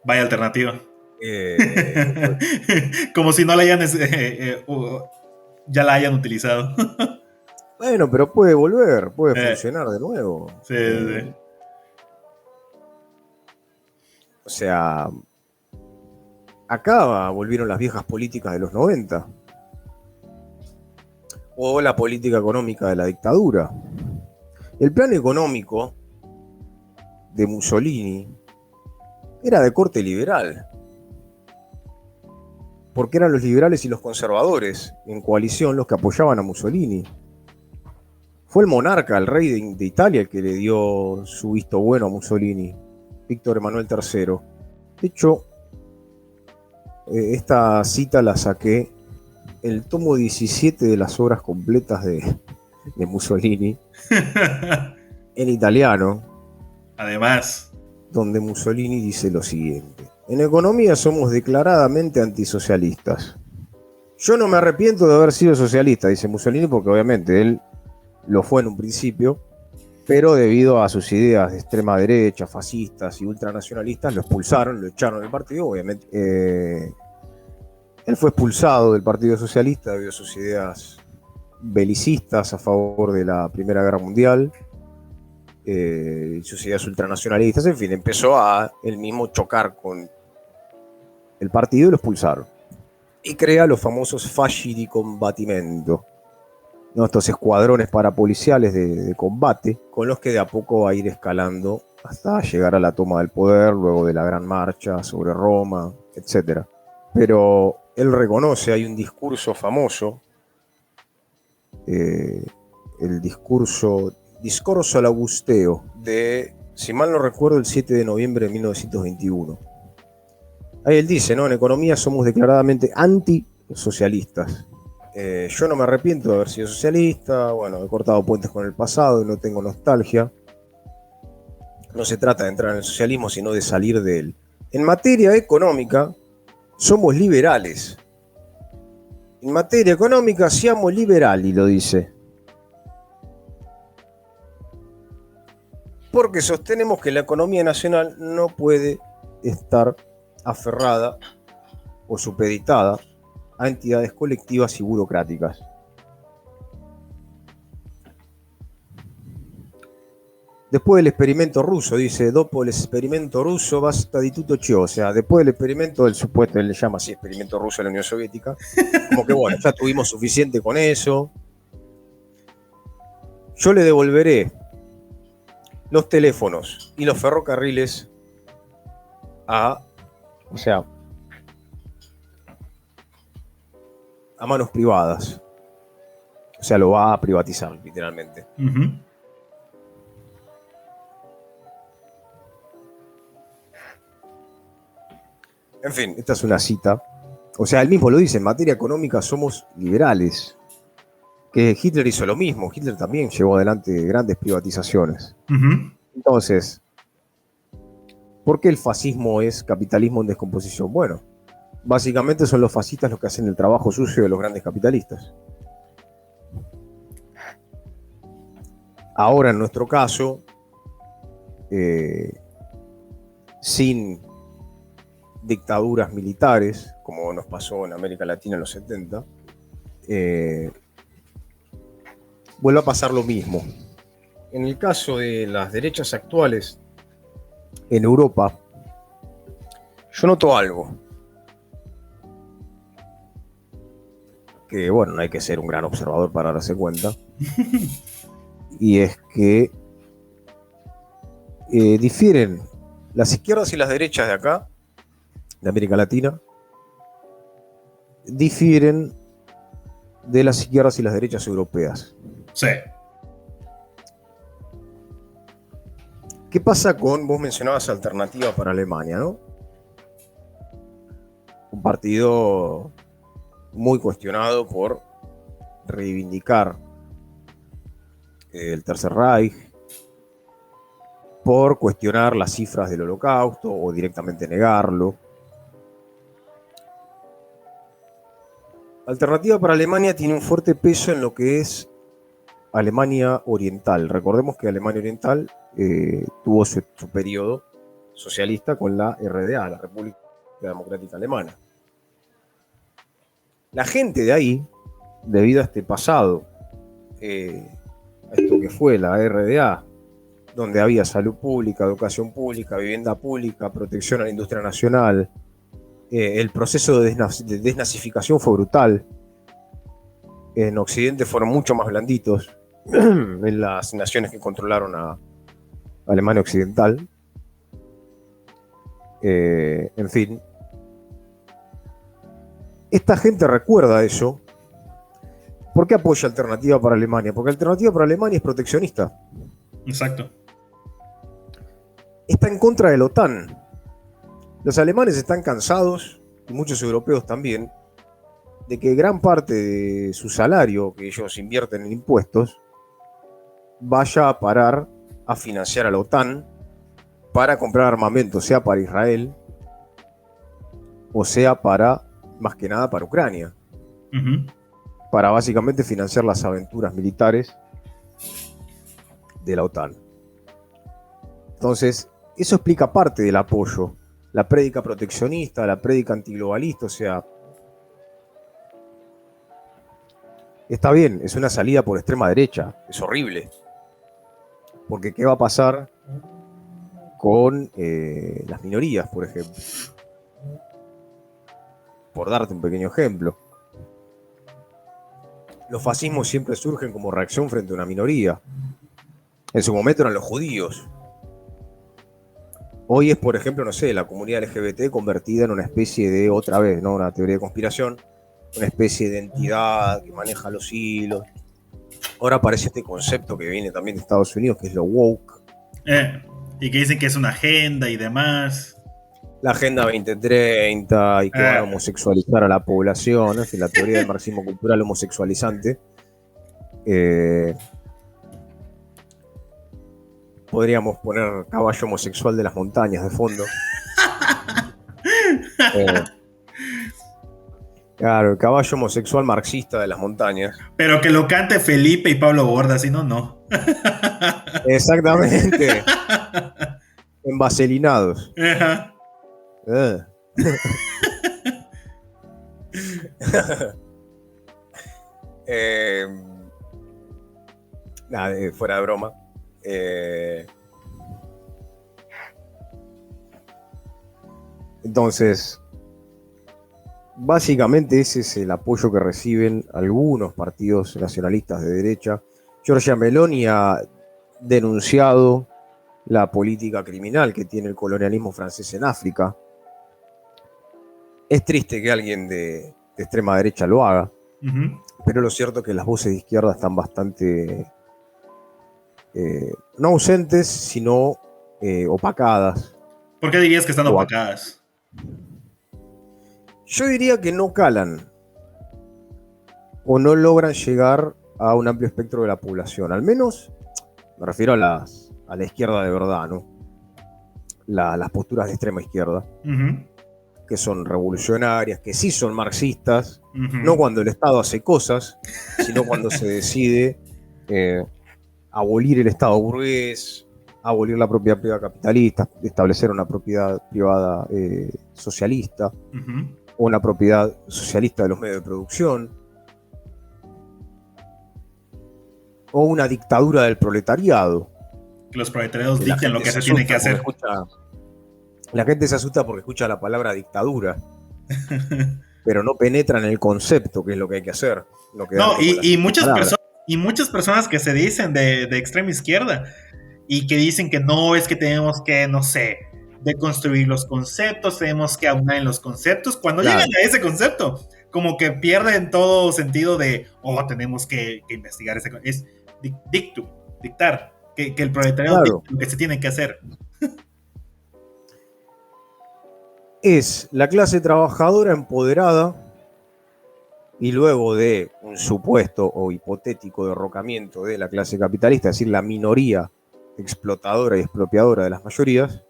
Speaker 1: Vaya alternativa. Como si no la hayan ya la hayan utilizado.
Speaker 2: Bueno, pero puede volver, puede funcionar de nuevo.
Speaker 1: Sí, sí.
Speaker 2: O sea, acá volvieron las viejas políticas de los 90. O la política económica de la dictadura. El plan económico de Mussolini era de corte liberal. Porque eran los liberales y los conservadores en coalición los que apoyaban a Mussolini. Fue el monarca, el rey de Italia, el que le dio su visto bueno a Mussolini, Víctor Emanuel III. De hecho, esta cita la saqué el tomo 17 de las obras completas de Mussolini, en italiano.
Speaker 1: Además,
Speaker 2: donde Mussolini dice lo siguiente: en economía somos declaradamente antisocialistas. Yo no me arrepiento de haber sido socialista, dice Mussolini, porque obviamente él lo fue en un principio, pero debido a sus ideas de extrema derecha, fascistas y ultranacionalistas, lo expulsaron, lo echaron del partido, obviamente. Él fue expulsado del Partido Socialista debido a sus ideas belicistas a favor de la Primera Guerra Mundial, sus ideas ultranacionalistas, en fin, empezó a él mismo chocar con el partido y lo expulsaron. Y crea los famosos fasci di combattimento, ¿no? Estos escuadrones parapoliciales de combate, con los que de a poco va a ir escalando hasta llegar a la toma del poder, luego de la Gran Marcha sobre Roma, etc. Pero él reconoce, hay un discurso famoso, el Discorso all'Augusteo, de, si mal no recuerdo, el 7 de noviembre de 1921. Ahí él dice, ¿no? En economía somos declaradamente antisocialistas. Yo no me arrepiento de haber sido socialista, bueno, he cortado puentes con el pasado y no tengo nostalgia. No se trata de entrar en el socialismo, sino de salir de él. En materia económica, somos liberales. En materia económica, siamo liberali, lo dice. Porque sostenemos que la economía nacional no puede estar aferrada o supeditada a entidades colectivas y burocráticas. Después del experimento ruso, dice, dopo el experimento ruso basta di tutto ciò, o sea, después del experimento del supuesto, él le llama así experimento ruso en la Unión Soviética, como que bueno, ya tuvimos suficiente con eso. Yo le devolveré los teléfonos y los ferrocarriles a manos privadas. O sea, lo va a privatizar, literalmente.
Speaker 1: Uh-huh.
Speaker 2: En fin, esta es una cita. O sea, él mismo lo dice, en materia económica somos liberales. Que Hitler hizo lo mismo. Hitler también llevó adelante grandes privatizaciones.
Speaker 1: Uh-huh.
Speaker 2: Entonces, ¿por qué el fascismo es capitalismo en descomposición? Bueno, básicamente son los fascistas los que hacen el trabajo sucio de los grandes capitalistas. Ahora, en nuestro caso, sin dictaduras militares, como nos pasó en América Latina en los 70, vuelve a pasar lo mismo. En el caso de las derechas actuales en Europa, yo noto algo. Que, bueno, no hay que ser un gran observador para darse cuenta. Y es que difieren las izquierdas y las derechas de acá, de América Latina, difieren de las izquierdas y las derechas europeas.
Speaker 1: Sí.
Speaker 2: ¿Qué pasa con, vos mencionabas Alternativa para Alemania, ¿no? Un partido muy cuestionado por reivindicar el Tercer Reich, por cuestionar las cifras del Holocausto o directamente negarlo. Alternativa para Alemania tiene un fuerte peso en lo que es Alemania Oriental. Recordemos que Alemania Oriental tuvo su periodo socialista con la RDA, la República Democrática Alemana. La gente de ahí, debido a este pasado, a esto que fue la RDA, donde había salud pública, educación pública, vivienda pública, protección a la industria nacional, el proceso de desnazificación fue brutal. En Occidente fueron mucho más blanditos en las naciones que controlaron a Alemania Occidental. En fin, esta gente recuerda eso. ¿Por qué apoya Alternativa para Alemania? Porque Alternativa para Alemania es proteccionista.
Speaker 1: Exacto.
Speaker 2: Está en contra de la OTAN. Los alemanes están cansados, y muchos europeos también, de que gran parte de su salario que ellos invierten en impuestos vaya a parar a financiar a la OTAN para comprar armamento, sea para Israel o sea para, más que nada, para Ucrania.
Speaker 1: Uh-huh.
Speaker 2: Para básicamente financiar las aventuras militares de la OTAN. Entonces, eso explica parte del apoyo. La prédica proteccionista, la prédica antiglobalista, o sea, Está bien, es una salida por extrema derecha, es horrible. Porque ¿qué va a pasar con las minorías, por ejemplo? Por darte un pequeño ejemplo. Los fascismos siempre surgen como reacción frente a una minoría. En su momento eran los judíos. Hoy es, por ejemplo, no sé, la comunidad LGBT convertida en una especie de, otra vez, ¿no? Una teoría de conspiración, una especie de entidad que maneja los hilos. Ahora aparece este concepto que viene también de Estados Unidos, que es lo woke.
Speaker 1: Y que dicen que es una agenda y demás.
Speaker 2: La Agenda 2030 y que van a homosexualizar a la población, en fin, la teoría del marxismo cultural homosexualizante. Podríamos poner caballo homosexual de las montañas de fondo. Claro, el caballo homosexual marxista de las montañas.
Speaker 1: Pero que lo cante Felipe y Pablo Borda, si no, no.
Speaker 2: Exactamente. Envaselinados. Nada, fuera de broma. Entonces, básicamente ese es el apoyo que reciben algunos partidos nacionalistas de derecha. Giorgia Meloni ha denunciado la política criminal que tiene el colonialismo francés en África. Es triste que alguien de extrema derecha lo haga, pero lo cierto es que las voces de izquierda están bastante no ausentes, sino opacadas.
Speaker 1: ¿Por qué dirías que están opacadas?
Speaker 2: Yo diría que no calan o no logran llegar a un amplio espectro de la población. Al menos me refiero a la izquierda de verdad, ¿no? Las posturas de extrema izquierda, que son revolucionarias, que sí son marxistas, no cuando el Estado hace cosas, sino cuando se decide abolir el Estado burgués, abolir la propiedad privada capitalista, establecer una propiedad privada socialista, o una propiedad socialista de los medios de producción, o una dictadura del proletariado.
Speaker 1: Los proletariados dictan lo que se tiene que hacer.
Speaker 2: La gente se asusta porque escucha la palabra dictadura, pero no penetran en el concepto, que es lo que hay que hacer.
Speaker 1: Y muchas personas que se dicen de extrema izquierda y que dicen que no, es que tenemos que, no sé, deconstruir los conceptos, tenemos que aunar en los conceptos. Cuando llegan a ese concepto, como que pierden todo sentido de, tenemos que investigar ese concepto. Es dictar, que el proletariado dicta lo que se tiene que hacer.
Speaker 2: Es la clase trabajadora empoderada y luego de un supuesto o hipotético derrocamiento de la clase capitalista, es decir, la minoría explotadora y expropiadora de las mayorías,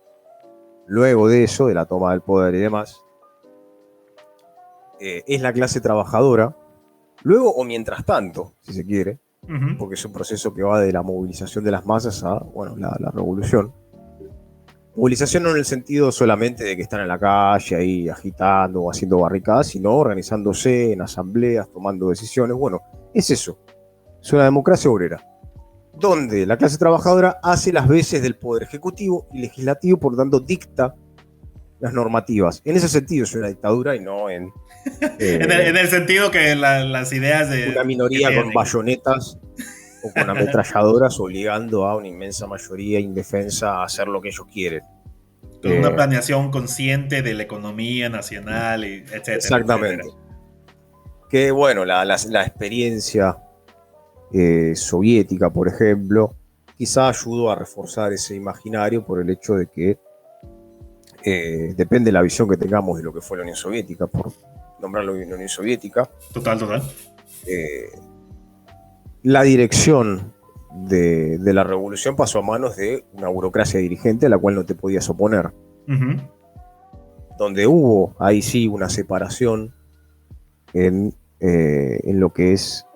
Speaker 2: luego de eso, de la toma del poder y demás, es la clase trabajadora, luego o mientras tanto, si se quiere, porque es un proceso que va de la movilización de las masas a, la revolución. Movilización no en el sentido solamente de que están en la calle ahí agitando o haciendo barricadas, sino organizándose en asambleas, tomando decisiones. Bueno, es eso. Es una democracia obrera, donde la clase trabajadora hace las veces del poder ejecutivo y legislativo, por lo tanto dicta las normativas. En ese sentido es una dictadura y no en...
Speaker 1: en el sentido que las ideas de...
Speaker 2: Una minoría con bayonetas o con ametralladoras obligando a una inmensa mayoría indefensa a hacer lo que ellos quieren.
Speaker 1: Con una planeación consciente de la economía nacional, etcétera.
Speaker 2: Exactamente. Etcétera. Que bueno, la experiencia soviética, por ejemplo, quizá ayudó a reforzar ese imaginario por el hecho de que depende de la visión que tengamos de lo que fue la Unión Soviética, por nombrarlo la Unión Soviética.
Speaker 1: Total.
Speaker 2: La dirección de la revolución pasó a manos de una burocracia dirigente a la cual no te podías oponer. Donde hubo, ahí sí, una separación en lo que es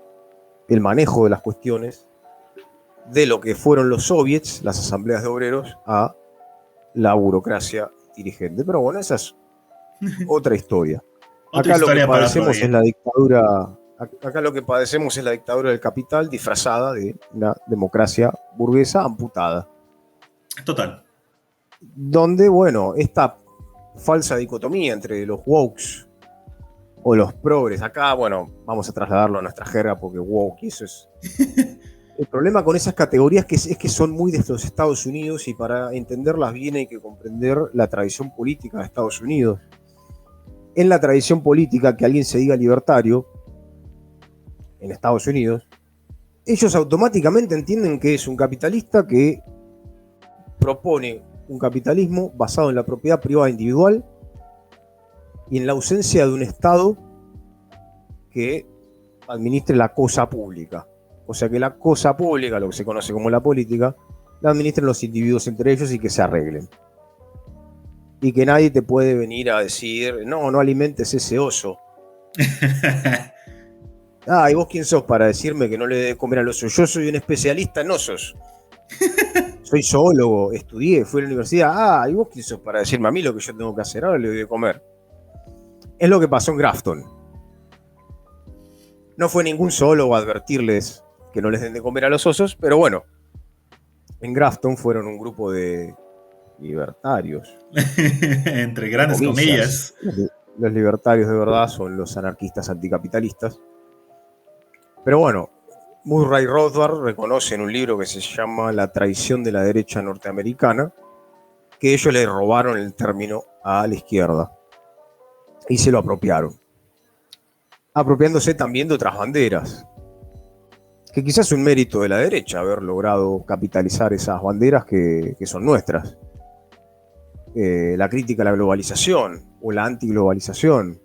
Speaker 2: el manejo de las cuestiones de lo que fueron los soviets, las asambleas de obreros, a la burocracia dirigente. Pero bueno, esa es otra historia. Acá lo que padecemos es la dictadura Acá lo que padecemos es la dictadura del capital disfrazada de una democracia burguesa amputada.
Speaker 1: Total.
Speaker 2: Donde, bueno, esta falsa dicotomía entre los wokes o los progres, acá, bueno, vamos a trasladarlo a nuestra jerga porque woke, y eso es... El problema con esas categorías es que son muy de los Estados Unidos y para entenderlas bien hay que comprender la tradición política de Estados Unidos. En la tradición política, que alguien se diga libertario en Estados Unidos, ellos automáticamente entienden que es un capitalista que propone un capitalismo basado en la propiedad privada individual y en la ausencia de un Estado que administre la cosa pública. O sea que la cosa pública, lo que se conoce como la política, la administren los individuos entre ellos y que se arreglen. Y que nadie te puede venir a decir, no, no alimentes ese oso. ¿Y vos quién sos para decirme que no le dé comer al oso? Yo soy un especialista en osos. Soy zoólogo, estudié, fui a la universidad. ¿Y vos quién sos para decirme a mí lo que yo tengo que hacer? Ahora le doy de comer. Es lo que pasó en Grafton. No fue ningún zoólogo a advertirles que no les den de comer a los osos, pero bueno, en Grafton fueron un grupo de libertarios.
Speaker 1: Entre grandes comillas.
Speaker 2: Los libertarios de verdad son los anarquistas anticapitalistas. Pero bueno, Murray Rothbard reconoce en un libro que se llama La traición de la derecha norteamericana que ellos le robaron el término a la izquierda y se lo apropiaron, apropiándose también de otras banderas, que quizás es un mérito de la derecha haber logrado capitalizar esas banderas que son nuestras. La crítica a la globalización o la antiglobalización.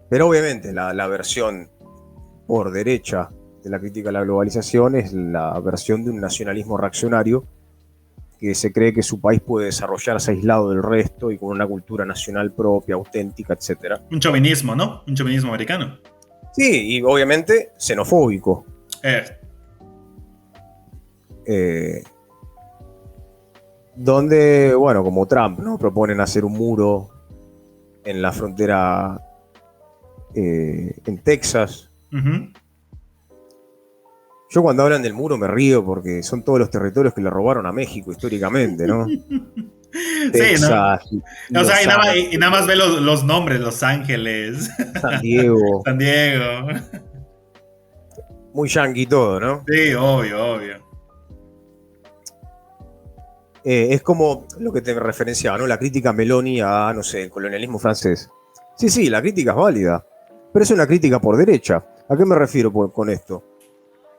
Speaker 2: Pero obviamente la versión por derecha de la crítica a la globalización es la versión de un nacionalismo reaccionario que se cree que su país puede desarrollarse aislado del resto y con una cultura nacional propia, auténtica, etc.
Speaker 1: Un chauvinismo, ¿no? Un chauvinismo americano.
Speaker 2: Sí, y obviamente xenofóbico. Donde, bueno, como Trump, ¿no? Proponen hacer un muro en la frontera en Texas.
Speaker 1: Uh-huh.
Speaker 2: Yo cuando hablan del muro me río porque son todos los territorios que le robaron a México históricamente, ¿no? Texas,
Speaker 1: sí, ¿no? O sea, y nada más ve los nombres, Los Ángeles,
Speaker 2: San Diego.
Speaker 1: San Diego.
Speaker 2: Muy yanqui todo, ¿no?
Speaker 1: Sí, obvio.
Speaker 2: Es como lo que te referenciaba, ¿no? La crítica a Meloni a, no sé, el colonialismo francés. Sí, la crítica es válida, pero es una crítica por derecha. ¿A qué me refiero con esto?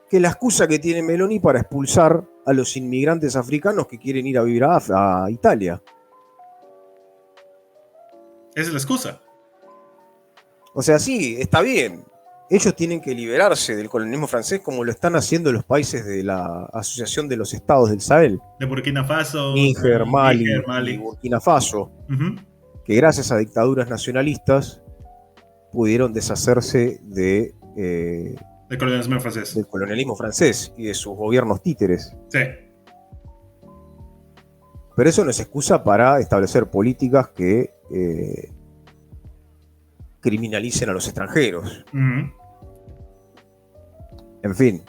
Speaker 2: Que la excusa que tiene Meloni para expulsar a los inmigrantes africanos que quieren ir a vivir a Italia.
Speaker 1: Esa es la excusa.
Speaker 2: O sea, sí, está bien. Ellos tienen que liberarse del colonialismo francés como lo están haciendo los países de la Asociación de los Estados del Sahel.
Speaker 1: De Burkina Faso.
Speaker 2: Níger, Mali y Burkina Faso.
Speaker 1: Uh-huh.
Speaker 2: Que gracias a dictaduras nacionalistas pudieron deshacerse del
Speaker 1: colonialismo francés.
Speaker 2: Del colonialismo francés y de sus gobiernos títeres.
Speaker 1: Sí.
Speaker 2: Pero eso no es excusa para establecer políticas que criminalicen a los extranjeros.
Speaker 1: Uh-huh.
Speaker 2: En fin.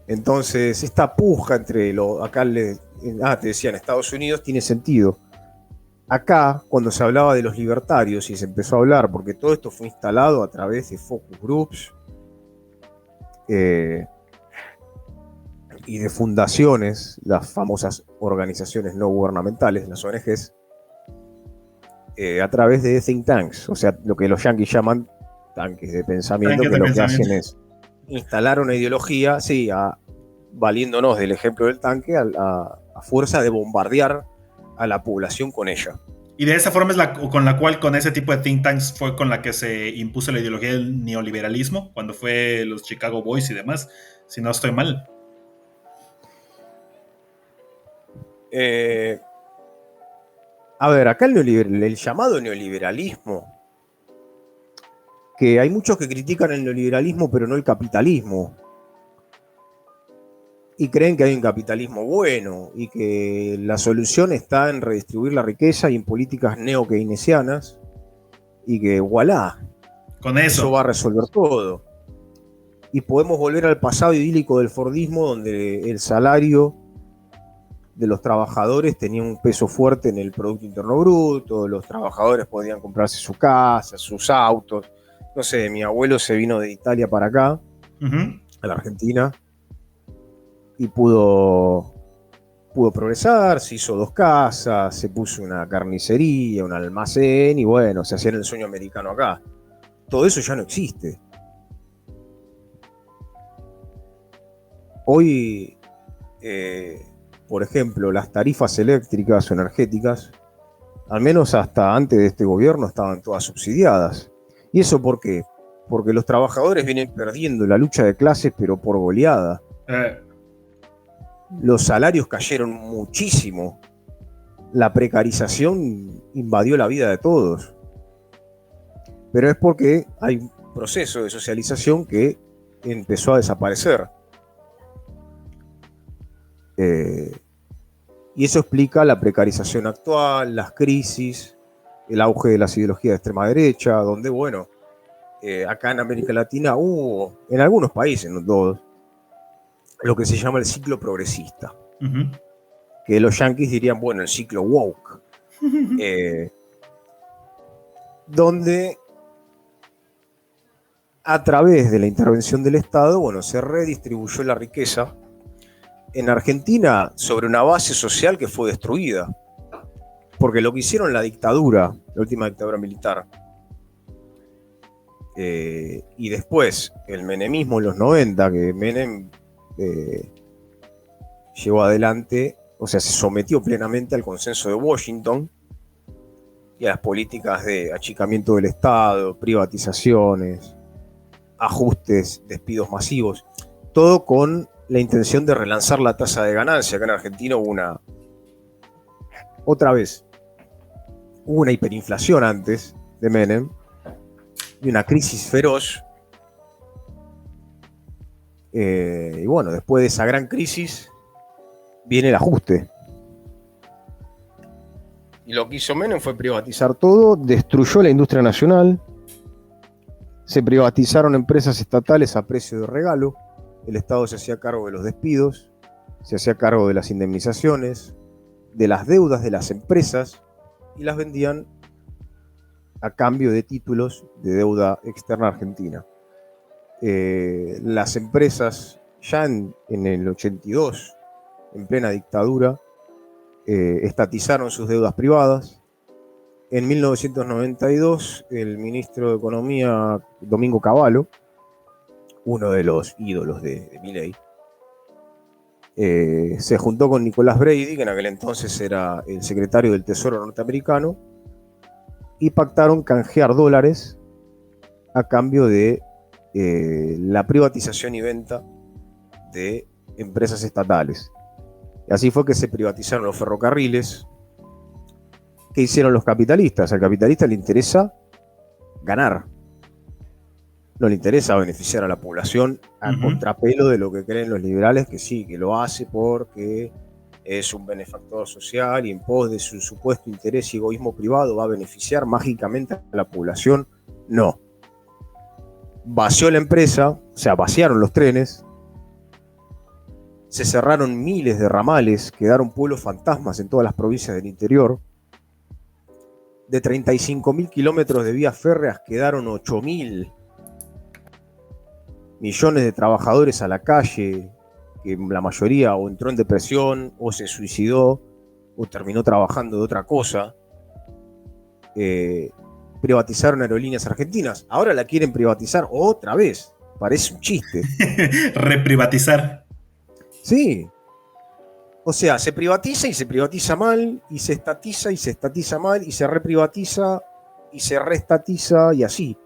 Speaker 2: Entonces, esta puja entre acá te decía, en Estados Unidos tiene sentido. Acá, cuando se hablaba de los libertarios y se empezó a hablar, porque todo esto fue instalado a través de focus groups y de fundaciones, las famosas organizaciones no gubernamentales, las ONGs, a través de think tanks, o sea, lo que los yanquis llaman tanques de pensamiento, que lo que hacen es instalar una ideología, sí, valiéndonos del ejemplo del tanque, a fuerza de bombardear a la población con ella.
Speaker 1: Y de esa forma es con ese tipo de think tanks fue con la que se impuso la ideología del neoliberalismo, cuando fue los Chicago Boys y demás, si no estoy mal.
Speaker 2: A ver, acá el llamado neoliberalismo, que hay muchos que critican el neoliberalismo pero no el capitalismo, y creen que hay un capitalismo bueno y que la solución está en redistribuir la riqueza y en políticas neo-keynesianas. y que voilà,
Speaker 1: Con
Speaker 2: eso
Speaker 1: eso.
Speaker 2: va a resolver todo. Y podemos volver al pasado idílico del Fordismo, donde el salario de los trabajadores tenía un peso fuerte en el Producto Interno Bruto, los trabajadores podían comprarse su casa, sus autos. No sé, mi abuelo se vino de Italia para acá, a la Argentina, y pudo progresar, se hizo 2 casas, se puso una carnicería, un almacén, y bueno, se hacía el sueño americano acá. Todo eso ya no existe. Hoy, por ejemplo, las tarifas eléctricas o energéticas, al menos hasta antes de este gobierno, estaban todas subsidiadas. ¿Y eso por qué? Porque los trabajadores vienen perdiendo la lucha de clases, pero por goleada. Los salarios cayeron muchísimo. La precarización invadió la vida de todos. Pero es porque hay un proceso de socialización que empezó a desaparecer. Y eso explica la precarización actual, las crisis, el auge de las ideologías de extrema derecha, donde, bueno, acá en América Latina hubo, en algunos países, no todos, lo que se llama el ciclo progresista. Que los yanquis dirían, bueno, el ciclo woke. Donde a través de la intervención del Estado, bueno, se redistribuyó la riqueza en Argentina sobre una base social que fue destruida. Porque lo que hicieron la dictadura, la última dictadura militar, y después el menemismo en los 90, que Menem llevó adelante, o sea, se sometió plenamente al consenso de Washington y a las políticas de achicamiento del Estado, privatizaciones, ajustes, despidos masivos, todo con la intención de relanzar la tasa de ganancia. Acá en Argentina hubo una hiperinflación antes de Menem y una crisis feroz. Y bueno, después de esa gran crisis viene el ajuste. Y lo que hizo Menem fue privatizar todo, destruyó la industria nacional, se privatizaron empresas estatales a precio de regalo, el Estado se hacía cargo de los despidos, se hacía cargo de las indemnizaciones, de las deudas de las empresas y las vendían a cambio de títulos de deuda externa argentina. Las empresas ya en el 82, en plena dictadura, estatizaron sus deudas privadas. En 1992, el ministro de Economía, Domingo Cavallo, uno de los ídolos de Milei, se juntó con Nicolás Brady, que en aquel entonces era el secretario del Tesoro norteamericano, y pactaron canjear dólares a cambio de la privatización y venta de empresas estatales. Y así fue que se privatizaron los ferrocarriles. ¿Qué hicieron los capitalistas? Al capitalista le interesa ganar. No le interesa beneficiar a la población a contrapelo de lo que creen los liberales, que sí, que lo hace porque es un benefactor social y en pos de su supuesto interés y egoísmo privado va a beneficiar mágicamente a la población. No. Vació la empresa, o sea, vaciaron los trenes, se cerraron miles de ramales, quedaron pueblos fantasmas en todas las provincias del interior. De 35.000 kilómetros de vías férreas quedaron 8.000. Millones de trabajadores a la calle, que la mayoría o entró en depresión, o se suicidó, o terminó trabajando de otra cosa. Privatizaron aerolíneas argentinas. Ahora la quieren privatizar otra vez. Parece un chiste.
Speaker 1: Reprivatizar.
Speaker 2: Sí. O sea, se privatiza y se privatiza mal, y se estatiza y se estatiza mal, y se reprivatiza y se reestatiza y así.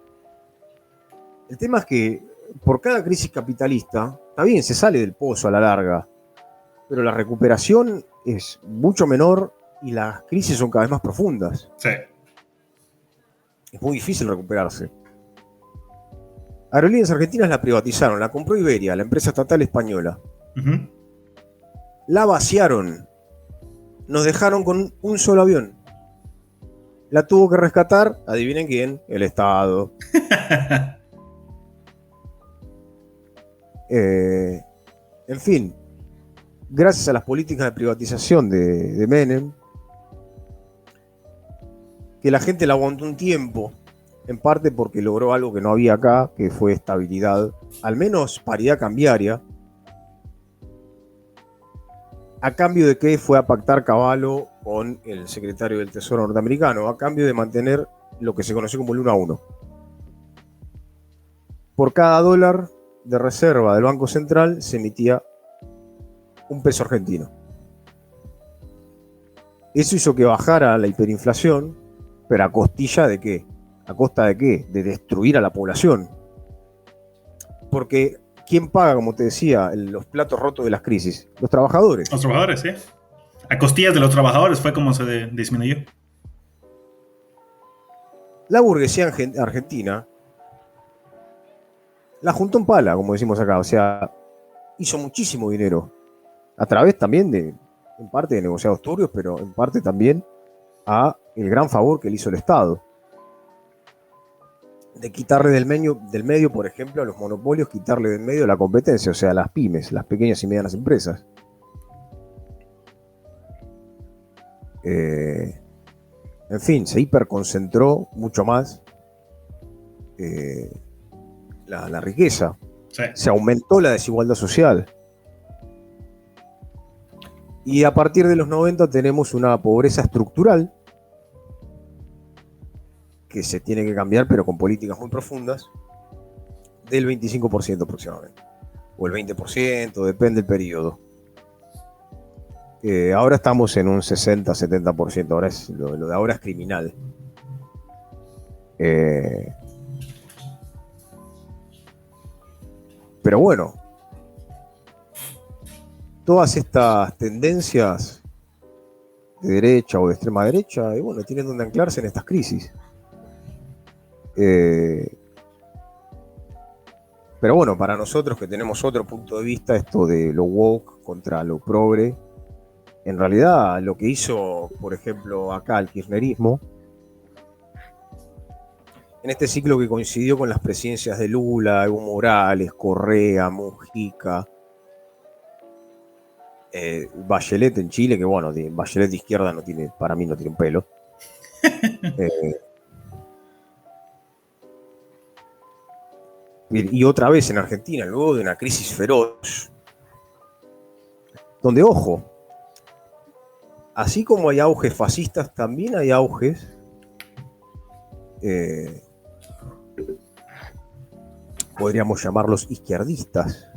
Speaker 2: El tema es que por cada crisis capitalista, está bien, se sale del pozo a la larga, pero la recuperación es mucho menor y las crisis son cada vez más profundas.
Speaker 1: Sí.
Speaker 2: Es muy difícil recuperarse. Aerolíneas Argentinas la privatizaron, la compró Iberia, la empresa estatal española. La vaciaron. Nos dejaron con un solo avión. La tuvo que rescatar, adivinen quién, el Estado. En fin, gracias a las políticas de privatización de Menem, que la gente la aguantó un tiempo, en parte porque logró algo que no había acá, que fue estabilidad, al menos paridad cambiaria, a cambio de que fue a pactar Cavallo con el secretario del Tesoro norteamericano, a cambio de mantener lo que se conoció como el 1 a 1. Por cada dólar de reserva del Banco Central se emitía un peso argentino. Eso hizo que bajara la hiperinflación, pero ¿a costilla de qué? ¿A costa de qué? De destruir a la población. Porque ¿quién paga, como te decía, los platos rotos de las crisis? Los trabajadores.
Speaker 1: Los trabajadores, sí. A costillas de los trabajadores fue como se disminuyó.
Speaker 2: La burguesía argentina la juntó en pala, como decimos acá. O sea, hizo muchísimo dinero. A través también en parte de negociados turbios, pero en parte también a el gran favor que le hizo el Estado. De quitarle del medio, por ejemplo, a los monopolios, quitarle del medio la competencia, o sea, las pymes, las pequeñas y medianas empresas. En fin, se hiperconcentró mucho más la riqueza.
Speaker 1: Sí.
Speaker 2: Se aumentó la desigualdad social. Y a partir de los 90 tenemos una pobreza estructural que se tiene que cambiar, pero con políticas muy profundas, del 25% aproximadamente. O el 20%, depende del periodo. Ahora estamos en un 60-70%. Ahora lo de ahora es criminal. Pero bueno, todas estas tendencias de derecha o de extrema derecha, bueno, tienen donde anclarse en estas crisis. Pero bueno, para nosotros que tenemos otro punto de vista, esto de lo woke contra lo progre, en realidad lo que hizo, por ejemplo, acá el kirchnerismo, en este ciclo que coincidió con las presidencias de Lula, Evo Morales, Correa, Mujica, Bachelet en Chile, que bueno, Bachelet de izquierda no tiene, para mí no tiene un pelo. Y otra vez en Argentina, luego de una crisis feroz, donde, ojo, así como hay auges fascistas, también hay auges podríamos llamarlos izquierdistas.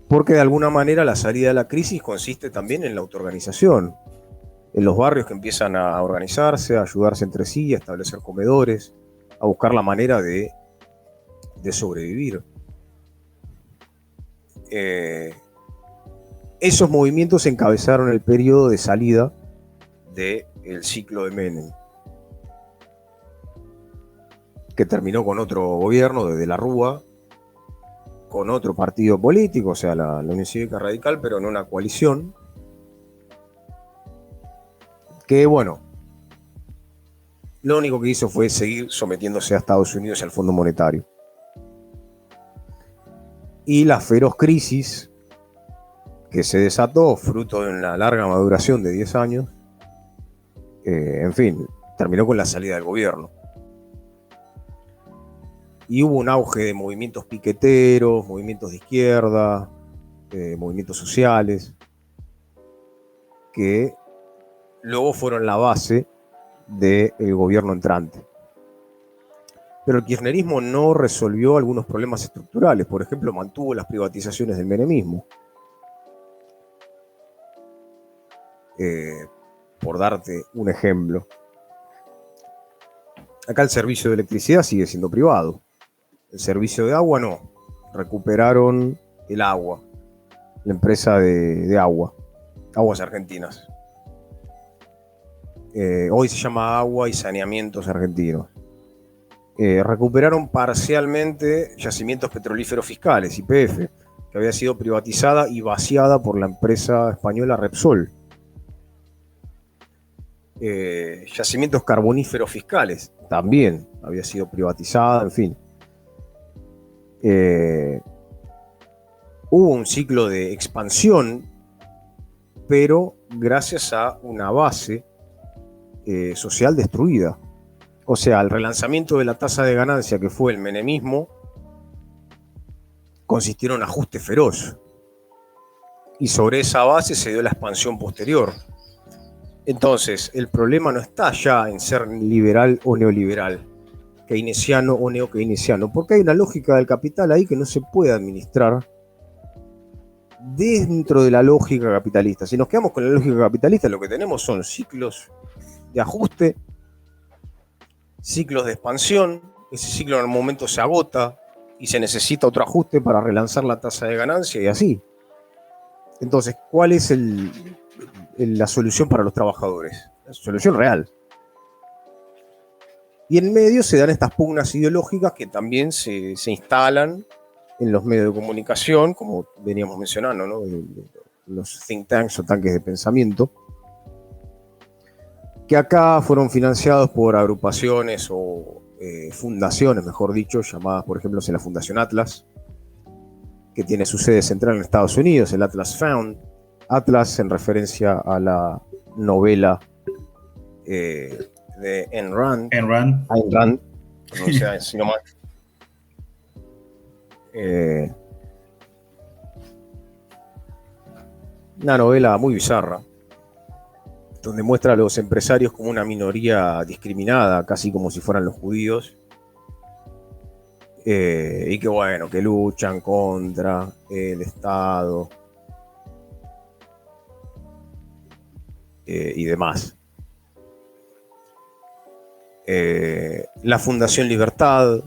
Speaker 2: Porque de alguna manera la salida de la crisis consiste también en la autoorganización, en los barrios que empiezan a organizarse, a ayudarse entre sí, a establecer comedores, a buscar la manera de sobrevivir. Esos movimientos encabezaron el periodo de salida del ciclo de Menem, que terminó con otro gobierno de la Rúa, con otro partido político, o sea, la Unión Cívica Radical, pero en una coalición que, bueno, lo único que hizo fue seguir sometiéndose a Estados Unidos y al Fondo Monetario. Y la feroz crisis que se desató, fruto de una larga maduración de 10 años, en fin, terminó con la salida del gobierno. Y hubo un auge de movimientos piqueteros, movimientos de izquierda, movimientos sociales, que luego fueron la base del gobierno entrante. Pero el kirchnerismo no resolvió algunos problemas estructurales. Por ejemplo, mantuvo las privatizaciones del menemismo. Por darte un ejemplo. Acá el servicio de electricidad sigue siendo privado. El servicio de agua no. Recuperaron el agua. La empresa de agua. Aguas Argentinas. Hoy se llama Agua y Saneamientos Argentinos. Recuperaron parcialmente Yacimientos Petrolíferos Fiscales, YPF, que había sido privatizada y vaciada por la empresa española Repsol. Yacimientos carboníferos fiscales, también había sido privatizada, en fin. Hubo un ciclo de expansión, pero gracias a una base social destruida. O sea, el relanzamiento de la tasa de ganancia, que fue el menemismo, consistió en un ajuste feroz. Y sobre esa base se dio la expansión posterior. Entonces, el problema no está ya en ser liberal o neoliberal, keynesiano o neokeynesiano, porque hay una lógica del capital ahí que no se puede administrar dentro de la lógica capitalista. Si nos quedamos con la lógica capitalista, lo que tenemos son ciclos de ajuste, ciclos de expansión. Ese ciclo en algún momento se agota y se necesita otro ajuste para relanzar la tasa de ganancia y así. Entonces, ¿cuál es la solución para los trabajadores? La solución real. Y en medio se dan estas pugnas ideológicas que también se instalan en los medios de comunicación, como veníamos mencionando, ¿no? Los think tanks o tanques de pensamiento, que acá fueron financiados por agrupaciones o fundaciones, mejor dicho, llamadas, por ejemplo, la Fundación Atlas, que tiene su sede central en Estados Unidos, el Atlas Fund. Atlas en referencia a la novela de Ayn Rand. Ayn Rand, pronunciada así nomás. Una novela muy bizarra, donde muestra a los empresarios como una minoría discriminada, casi como si fueran los judíos, y que bueno, que luchan contra el Estado y demás. La Fundación Libertad,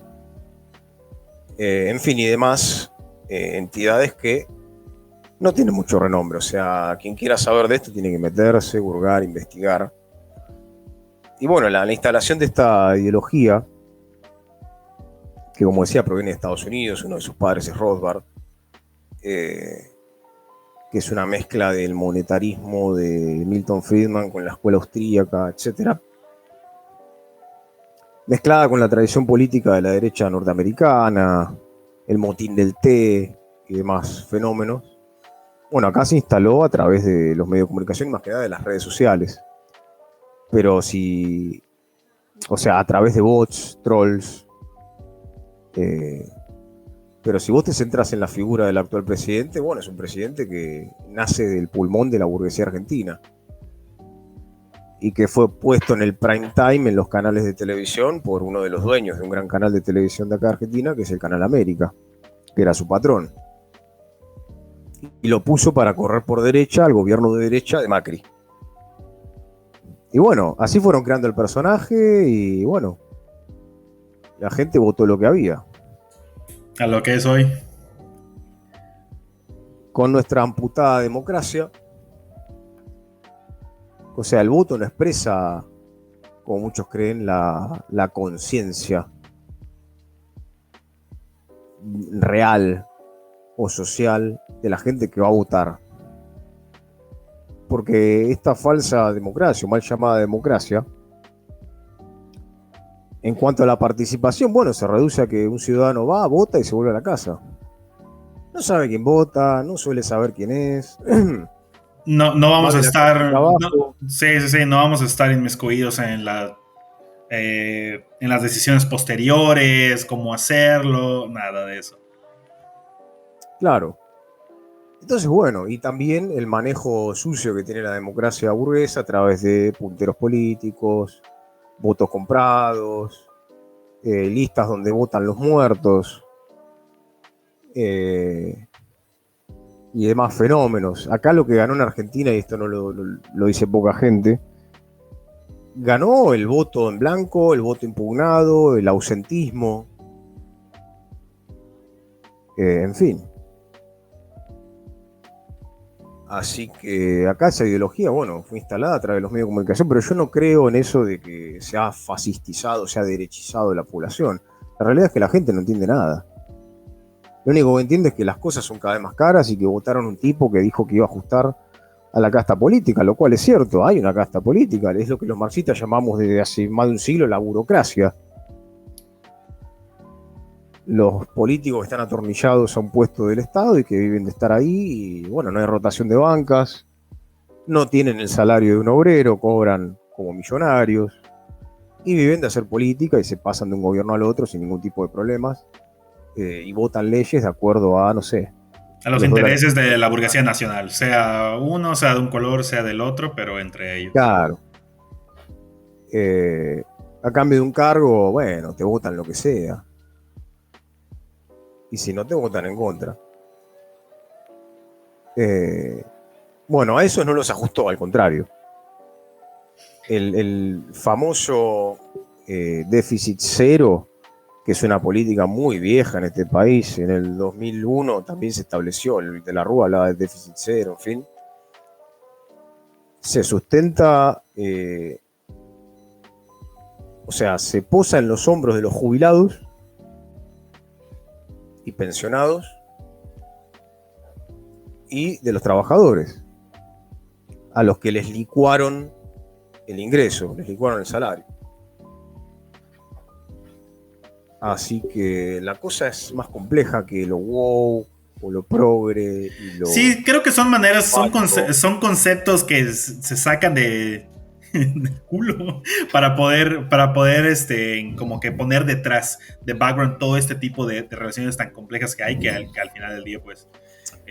Speaker 2: en fin, y demás entidades que no tienen mucho renombre. O sea, quien quiera saber de esto tiene que meterse, hurgar, investigar. Y bueno, la instalación de esta ideología, que como decía proviene de Estados Unidos, uno de sus padres es Rothbard, que es una mezcla del monetarismo de Milton Friedman con la escuela austríaca, etc., mezclada con la tradición política de la derecha norteamericana, el motín del té y demás fenómenos. Bueno, acá se instaló a través de los medios de comunicación, más que nada de las redes sociales. Pero o sea, a través de bots, trolls. Pero si vos te centras en la figura del actual presidente, bueno, es un presidente que nace del pulmón de la burguesía argentina y que fue puesto en el prime time en los canales de televisión por uno de los dueños de un gran canal de televisión de acá de Argentina, que es el Canal América, que era su patrón. Y lo puso para correr por derecha al gobierno de derecha de Macri. Y bueno, así fueron creando el personaje y bueno, la gente votó lo que había.
Speaker 1: A lo que es hoy.
Speaker 2: Con nuestra amputada democracia. O sea, el voto no expresa, como muchos creen, la conciencia real o social de la gente que va a votar. Porque esta falsa democracia, o mal llamada democracia, en cuanto a la participación, bueno, se reduce a que un ciudadano va, vota y se vuelve a la casa. No sabe quién vota, no suele saber quién es.
Speaker 1: No vamos a estar. No vamos a estar inmiscuidos en las decisiones posteriores, cómo hacerlo, nada de eso.
Speaker 2: Claro. Entonces, bueno, y también el manejo sucio que tiene la democracia burguesa a través de punteros políticos, votos comprados, listas donde votan los muertos y demás fenómenos. Acá lo que ganó en Argentina, y esto no lo dice poca gente, ganó el voto en blanco, el voto impugnado, el ausentismo, en fin. Así que acá esa ideología, bueno, fue instalada a través de los medios de comunicación, pero yo no creo en eso de que se ha fascistizado, se ha derechizado la población. La realidad es que la gente no entiende nada. Lo único que entiende es que las cosas son cada vez más caras y que votaron un tipo que dijo que iba a ajustar a la casta política, lo cual es cierto, hay una casta política, es lo que los marxistas llamamos desde hace más de un siglo la burocracia. Los políticos que están atornillados a un puesto del Estado y que viven de estar ahí, y bueno, no hay rotación de bancas, no tienen el salario de un obrero, cobran como millonarios, y viven de hacer política y se pasan de un gobierno al otro sin ningún tipo de problemas, y votan leyes de acuerdo a, no sé,
Speaker 1: A los
Speaker 2: los dólares.
Speaker 1: intereses de la burguesía nacional, sea uno, sea de un color, sea del otro, pero entre ellos.
Speaker 2: Claro. A cambio de un cargo, bueno, te votan lo que sea. Y si no, te votan en contra. Bueno, a eso no los ajustó, al contrario. El famoso déficit cero, que es una política muy vieja en este país, en el 2001 también se estableció, el de la Rúa hablaba de déficit cero, en fin, se sustenta, o sea, se posa en los hombros de los jubilados y pensionados y de los trabajadores, a los que les licuaron el ingreso, les licuaron el salario. Así que la cosa es más compleja que lo wow o lo progre y lo...
Speaker 1: Sí, creo que son maneras, son conceptos que se sacan de del culo para poder como que poner detrás de background todo este tipo de relaciones tan complejas que hay que al final del día pues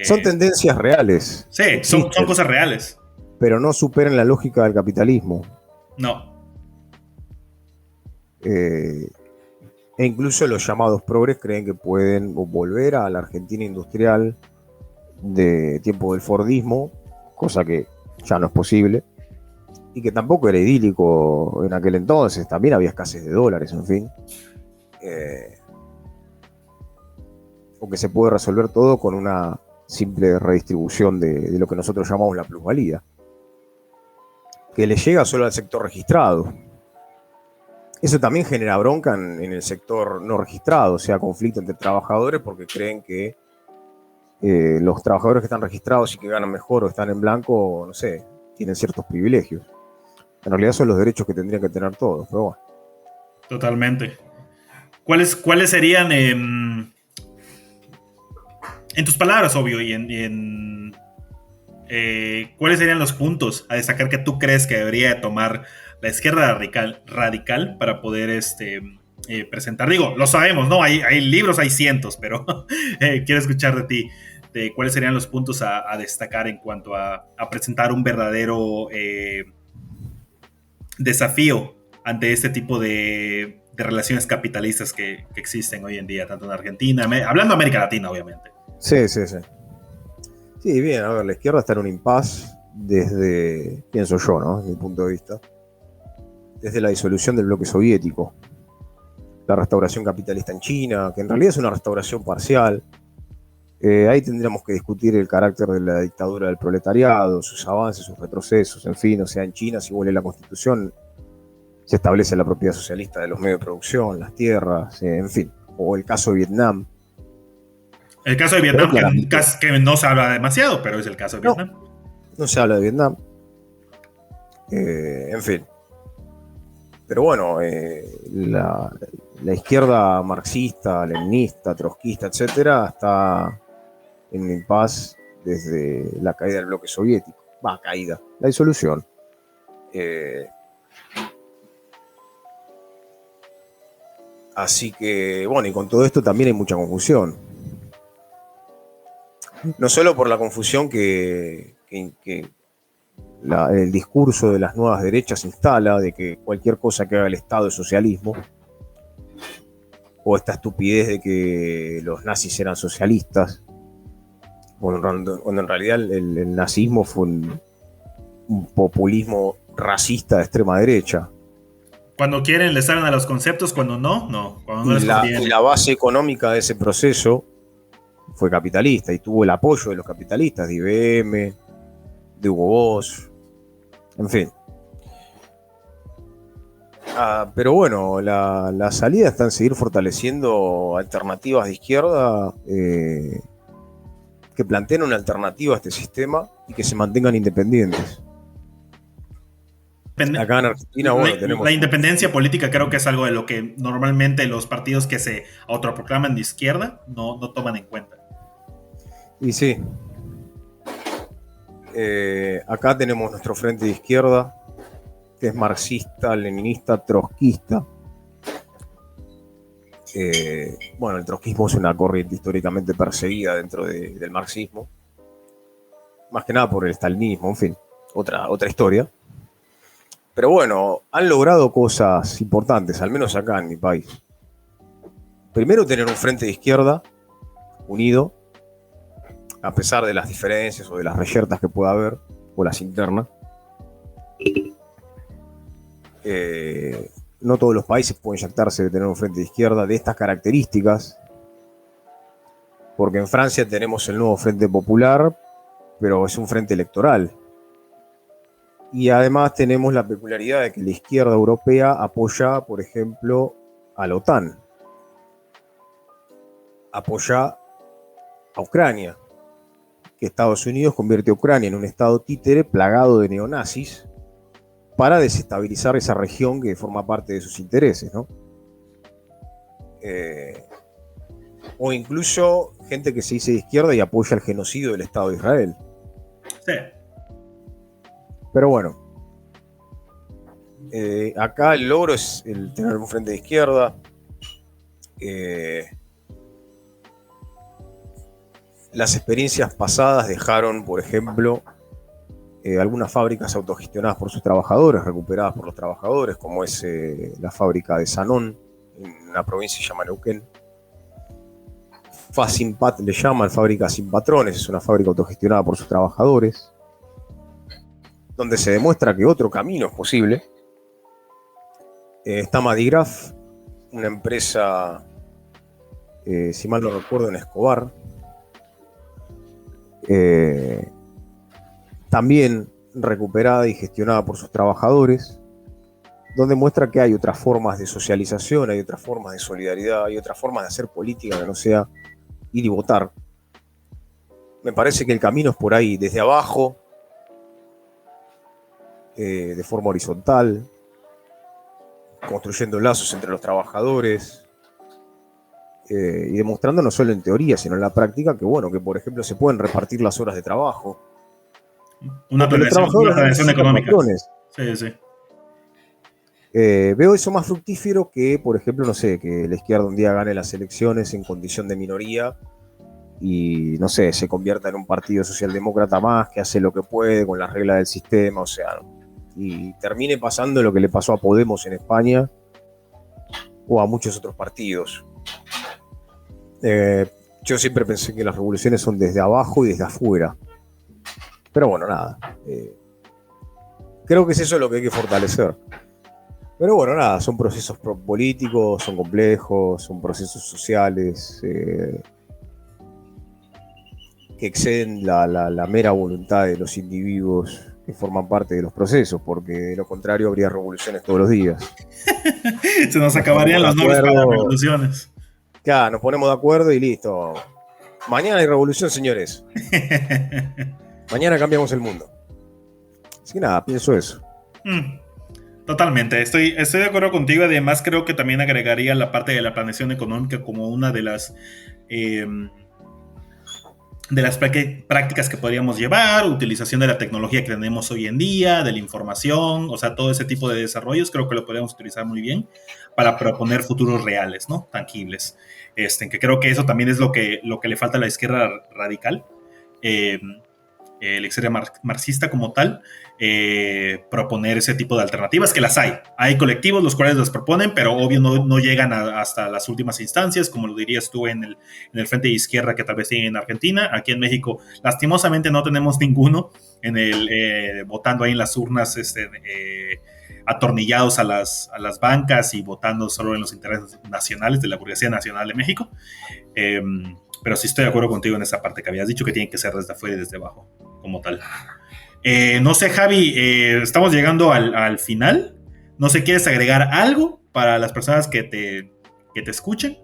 Speaker 2: son tendencias reales.
Speaker 1: Sí, son cosas reales.
Speaker 2: Pero no superan la lógica del capitalismo.
Speaker 1: No.
Speaker 2: E incluso los llamados progres creen que pueden volver a la Argentina industrial de tiempo del Fordismo, cosa que ya no es posible, y que tampoco era idílico en aquel entonces, también había escasez de dólares, en fin. O que se puede resolver todo con una simple redistribución de lo que nosotros llamamos la plusvalía, que le llega solo al sector registrado. Eso también genera bronca en el sector no registrado, o sea, conflicto entre trabajadores porque creen que los trabajadores que están registrados y que ganan mejor o están en blanco, no sé, tienen ciertos privilegios. En realidad son los derechos que tendrían que tener todos, pero bueno.
Speaker 1: Totalmente. ¿Cuáles serían, en tus palabras, obvio, cuáles serían los puntos a destacar que tú crees que debería tomar la izquierda radical para poder presentar? Digo, lo sabemos, ¿no? Hay libros, hay cientos, pero quiero escuchar de ti, de cuáles serían los puntos a destacar en cuanto a presentar un verdadero desafío ante este tipo de relaciones capitalistas que existen hoy en día, tanto en Argentina, hablando de América Latina, obviamente.
Speaker 2: Sí. Sí, bien, a ver, la izquierda está en un impasse desde, pienso yo, ¿no? Desde mi punto de vista, desde la disolución del bloque soviético, la restauración capitalista en China, que en realidad es una restauración parcial. Ahí tendríamos que discutir el carácter de la dictadura del proletariado, sus avances, sus retrocesos, en fin, o sea, en China, si vuelve la Constitución, se establece la propiedad socialista de los medios de producción, las tierras, en fin, o el caso de Vietnam.
Speaker 1: El caso de Vietnam, que no se habla demasiado, pero es el caso de Vietnam.
Speaker 2: No se habla de Vietnam. En fin. Pero bueno, la izquierda marxista, leninista, trotskista, etcétera, está en un impasse desde la caída del bloque soviético. La disolución. Así que, bueno, y con todo esto también hay mucha confusión. No solo por la confusión que el discurso de las nuevas derechas instala, de que cualquier cosa que haga el Estado es socialismo, o esta estupidez de que los nazis eran socialistas, cuando en realidad el nazismo fue un populismo racista de extrema derecha.
Speaker 1: Cuando quieren les saben a los conceptos, cuando no. Cuando no les conviene.
Speaker 2: Y la base económica de ese proceso fue capitalista y tuvo el apoyo de los capitalistas, de IBM, de Hugo Boss, en fin. Pero bueno, la salida está en seguir fortaleciendo alternativas de izquierda que planteen una alternativa a este sistema y que se mantengan independientes. Acá en Argentina, bueno, tenemos...
Speaker 1: La independencia política creo que es algo de lo que normalmente los partidos que se autoproclaman de izquierda no toman en cuenta.
Speaker 2: Y sí. Acá tenemos nuestro frente de izquierda, que es marxista, leninista, trotskista. Bueno, el trotskismo es una corriente históricamente perseguida dentro del marxismo. Más que nada por el estalinismo, en fin, otra historia. Pero bueno, han logrado cosas importantes, al menos acá en mi país. Primero, tener un frente de izquierda unido, a pesar de las diferencias o de las reyertas que pueda haber, o las internas. No todos los países pueden jactarse de tener un frente de izquierda de estas características, porque en Francia tenemos el nuevo Frente Popular, pero es un frente electoral. Y además tenemos la peculiaridad de que la izquierda europea apoya, por ejemplo, a la OTAN. Apoya a Ucrania, que Estados Unidos convierte a Ucrania en un estado títere plagado de neonazis para desestabilizar esa región que forma parte de sus intereses, ¿no? O incluso gente que se dice de izquierda y apoya el genocidio del Estado de Israel.
Speaker 1: Sí.
Speaker 2: Pero bueno, acá el logro es el tener un frente de izquierda. Las experiencias pasadas dejaron, por ejemplo, algunas fábricas autogestionadas por sus trabajadores, recuperadas por los trabajadores, como es la fábrica de Sanón, en una provincia que se llama Neuquén. Fasimpat le llaman, fábrica sin patrones, es una fábrica autogestionada por sus trabajadores, donde se demuestra que otro camino es posible. Está Madigraf, una empresa, si mal no recuerdo, en Escobar. También recuperada y gestionada por sus trabajadores, donde muestra que hay otras formas de socialización, hay otras formas de solidaridad, hay otras formas de hacer política que no sea ir y votar. Me parece que el camino es por ahí, desde abajo, de forma horizontal, construyendo lazos entre los trabajadores, y demostrando no solo en teoría, sino en la práctica que, bueno, que por ejemplo se pueden repartir las horas de trabajo.
Speaker 1: Una planeación económica. Sí, sí.
Speaker 2: Veo eso más fructífero que, por ejemplo, no sé, que la izquierda un día gane las elecciones en condición de minoría y, no sé, se convierta en un partido socialdemócrata más que hace lo que puede con las reglas del sistema, o sea, y termine pasando lo que le pasó a Podemos en España o a muchos otros partidos. Yo siempre pensé que las revoluciones son desde abajo y desde afuera. Pero bueno, nada. Creo que es eso lo que hay que fortalecer. Pero bueno, nada, son procesos políticos, son complejos, son procesos sociales que exceden la mera voluntad de los individuos que forman parte de los procesos, porque de lo contrario habría revoluciones todos los días.
Speaker 1: Se nos acabarían los nombres para las revoluciones.
Speaker 2: Claro, nos ponemos de acuerdo y listo. Mañana hay revolución, señores. Mañana cambiamos el mundo. Así que nada, pienso eso.
Speaker 1: Totalmente, estoy de acuerdo contigo. Además, creo que también agregaría la parte de la planeación económica como una de las prácticas que podríamos llevar, utilización de la tecnología que tenemos hoy en día, de la información, o sea, todo ese tipo de desarrollos creo que lo podríamos utilizar muy bien para proponer futuros reales, ¿no? Tangibles. Que creo que eso también es lo que le falta a la izquierda radical, la izquierda marxista como tal, proponer ese tipo de alternativas, que las hay. Hay colectivos los cuales las proponen, pero obvio no llegan hasta las últimas instancias, como lo dirías tú en el frente de izquierda que tal vez tiene en Argentina. Aquí en México, lastimosamente, no tenemos ninguno votando ahí en las urnas, atornillados a las bancas y votando solo en los intereses nacionales de la burguesía nacional de México. Pero sí estoy de acuerdo contigo en esa parte que habías dicho, que tiene que ser desde afuera y desde abajo, como tal. No sé, Javi, estamos llegando al final. No sé, ¿quieres agregar algo para las personas que te escuchen?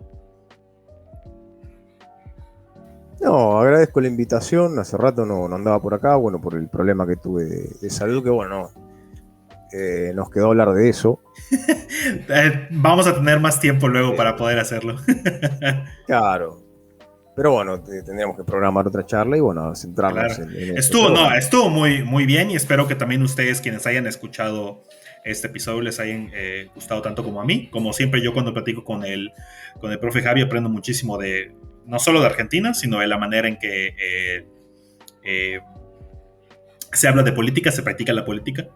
Speaker 2: No, agradezco la invitación. Hace rato no andaba por acá, bueno, por el problema que tuve de salud, que bueno, no, nos quedó hablar de eso.
Speaker 1: Vamos a tener más tiempo luego para poder hacerlo.
Speaker 2: Claro, pero bueno, tendríamos que programar otra charla y bueno, centrarnos
Speaker 1: Claro.
Speaker 2: en eso.
Speaker 1: Estuvo,
Speaker 2: Pero
Speaker 1: no,
Speaker 2: bueno,
Speaker 1: estuvo muy, muy bien y espero que también ustedes, quienes hayan escuchado este episodio, les hayan gustado tanto como a mí. Como siempre, yo cuando platico con el profe Javi aprendo muchísimo de, no solo de Argentina, sino de la manera en que eh, se habla de política, se practica la política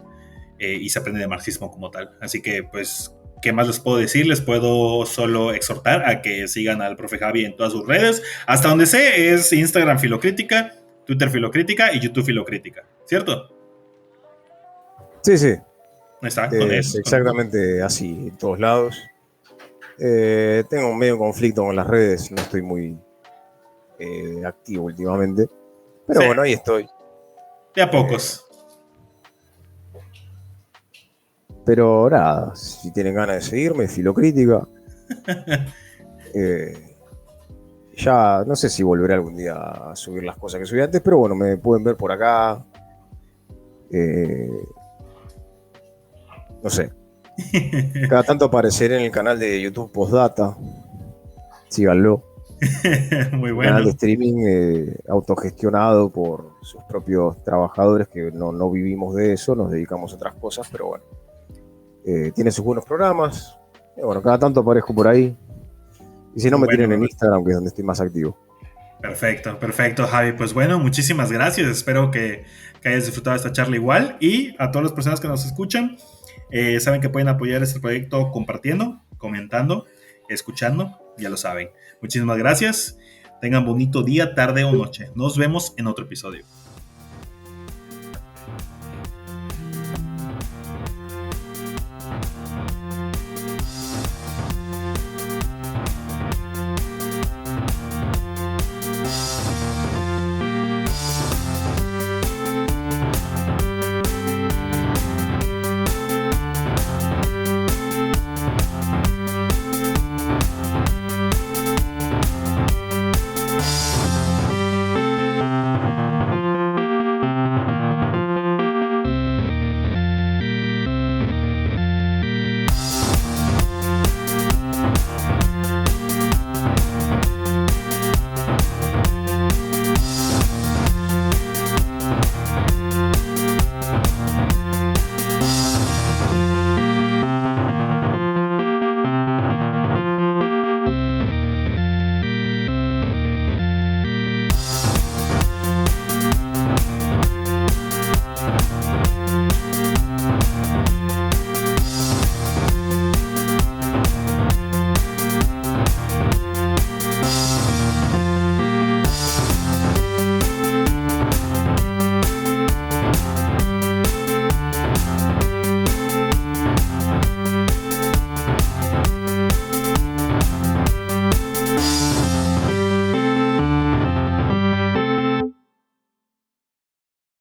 Speaker 1: y se aprende de marxismo como tal. Así que, pues, ¿qué más les puedo decir? Les puedo solo exhortar a que sigan al profe Javi en todas sus redes. Hasta donde sé es Instagram Filocrítica, Twitter Filocrítica y YouTube Filocrítica, ¿cierto?
Speaker 2: sí, sí,
Speaker 1: Ahí está, con él.
Speaker 2: es exactamente así en todos lados. Tengo un medio conflicto con las redes, no estoy muy activo últimamente,
Speaker 1: Sí,
Speaker 2: pero bueno, ahí estoy.
Speaker 1: de a
Speaker 2: Eh,
Speaker 1: pocos.
Speaker 2: pero nada, si tienen ganas de seguirme, Filocrítica. Eh, ya no sé si volveré algún día a subir las cosas que subí antes, pero bueno, me pueden ver por acá. Eh, no sé, cada tanto apareceré en el canal de YouTube Postdata. Síganlo.
Speaker 1: Muy
Speaker 2: Un canal de
Speaker 1: bueno.
Speaker 2: streaming autogestionado por sus propios trabajadores que no vivimos de eso, nos dedicamos a otras cosas, pero bueno, tiene sus buenos programas. Bueno, cada tanto aparezco por ahí. Y si no,
Speaker 1: Muy
Speaker 2: me tienen
Speaker 1: bueno.
Speaker 2: en Instagram, que es donde estoy más activo.
Speaker 1: Perfecto, perfecto, Javi. Pues bueno, muchísimas gracias. Espero que hayas disfrutado esta charla igual. Y a todas las personas que nos escuchan, saben que pueden apoyar este proyecto compartiendo, comentando, escuchando. Ya lo saben. Muchísimas gracias. Tengan bonito día, tarde o noche. Nos vemos en otro episodio.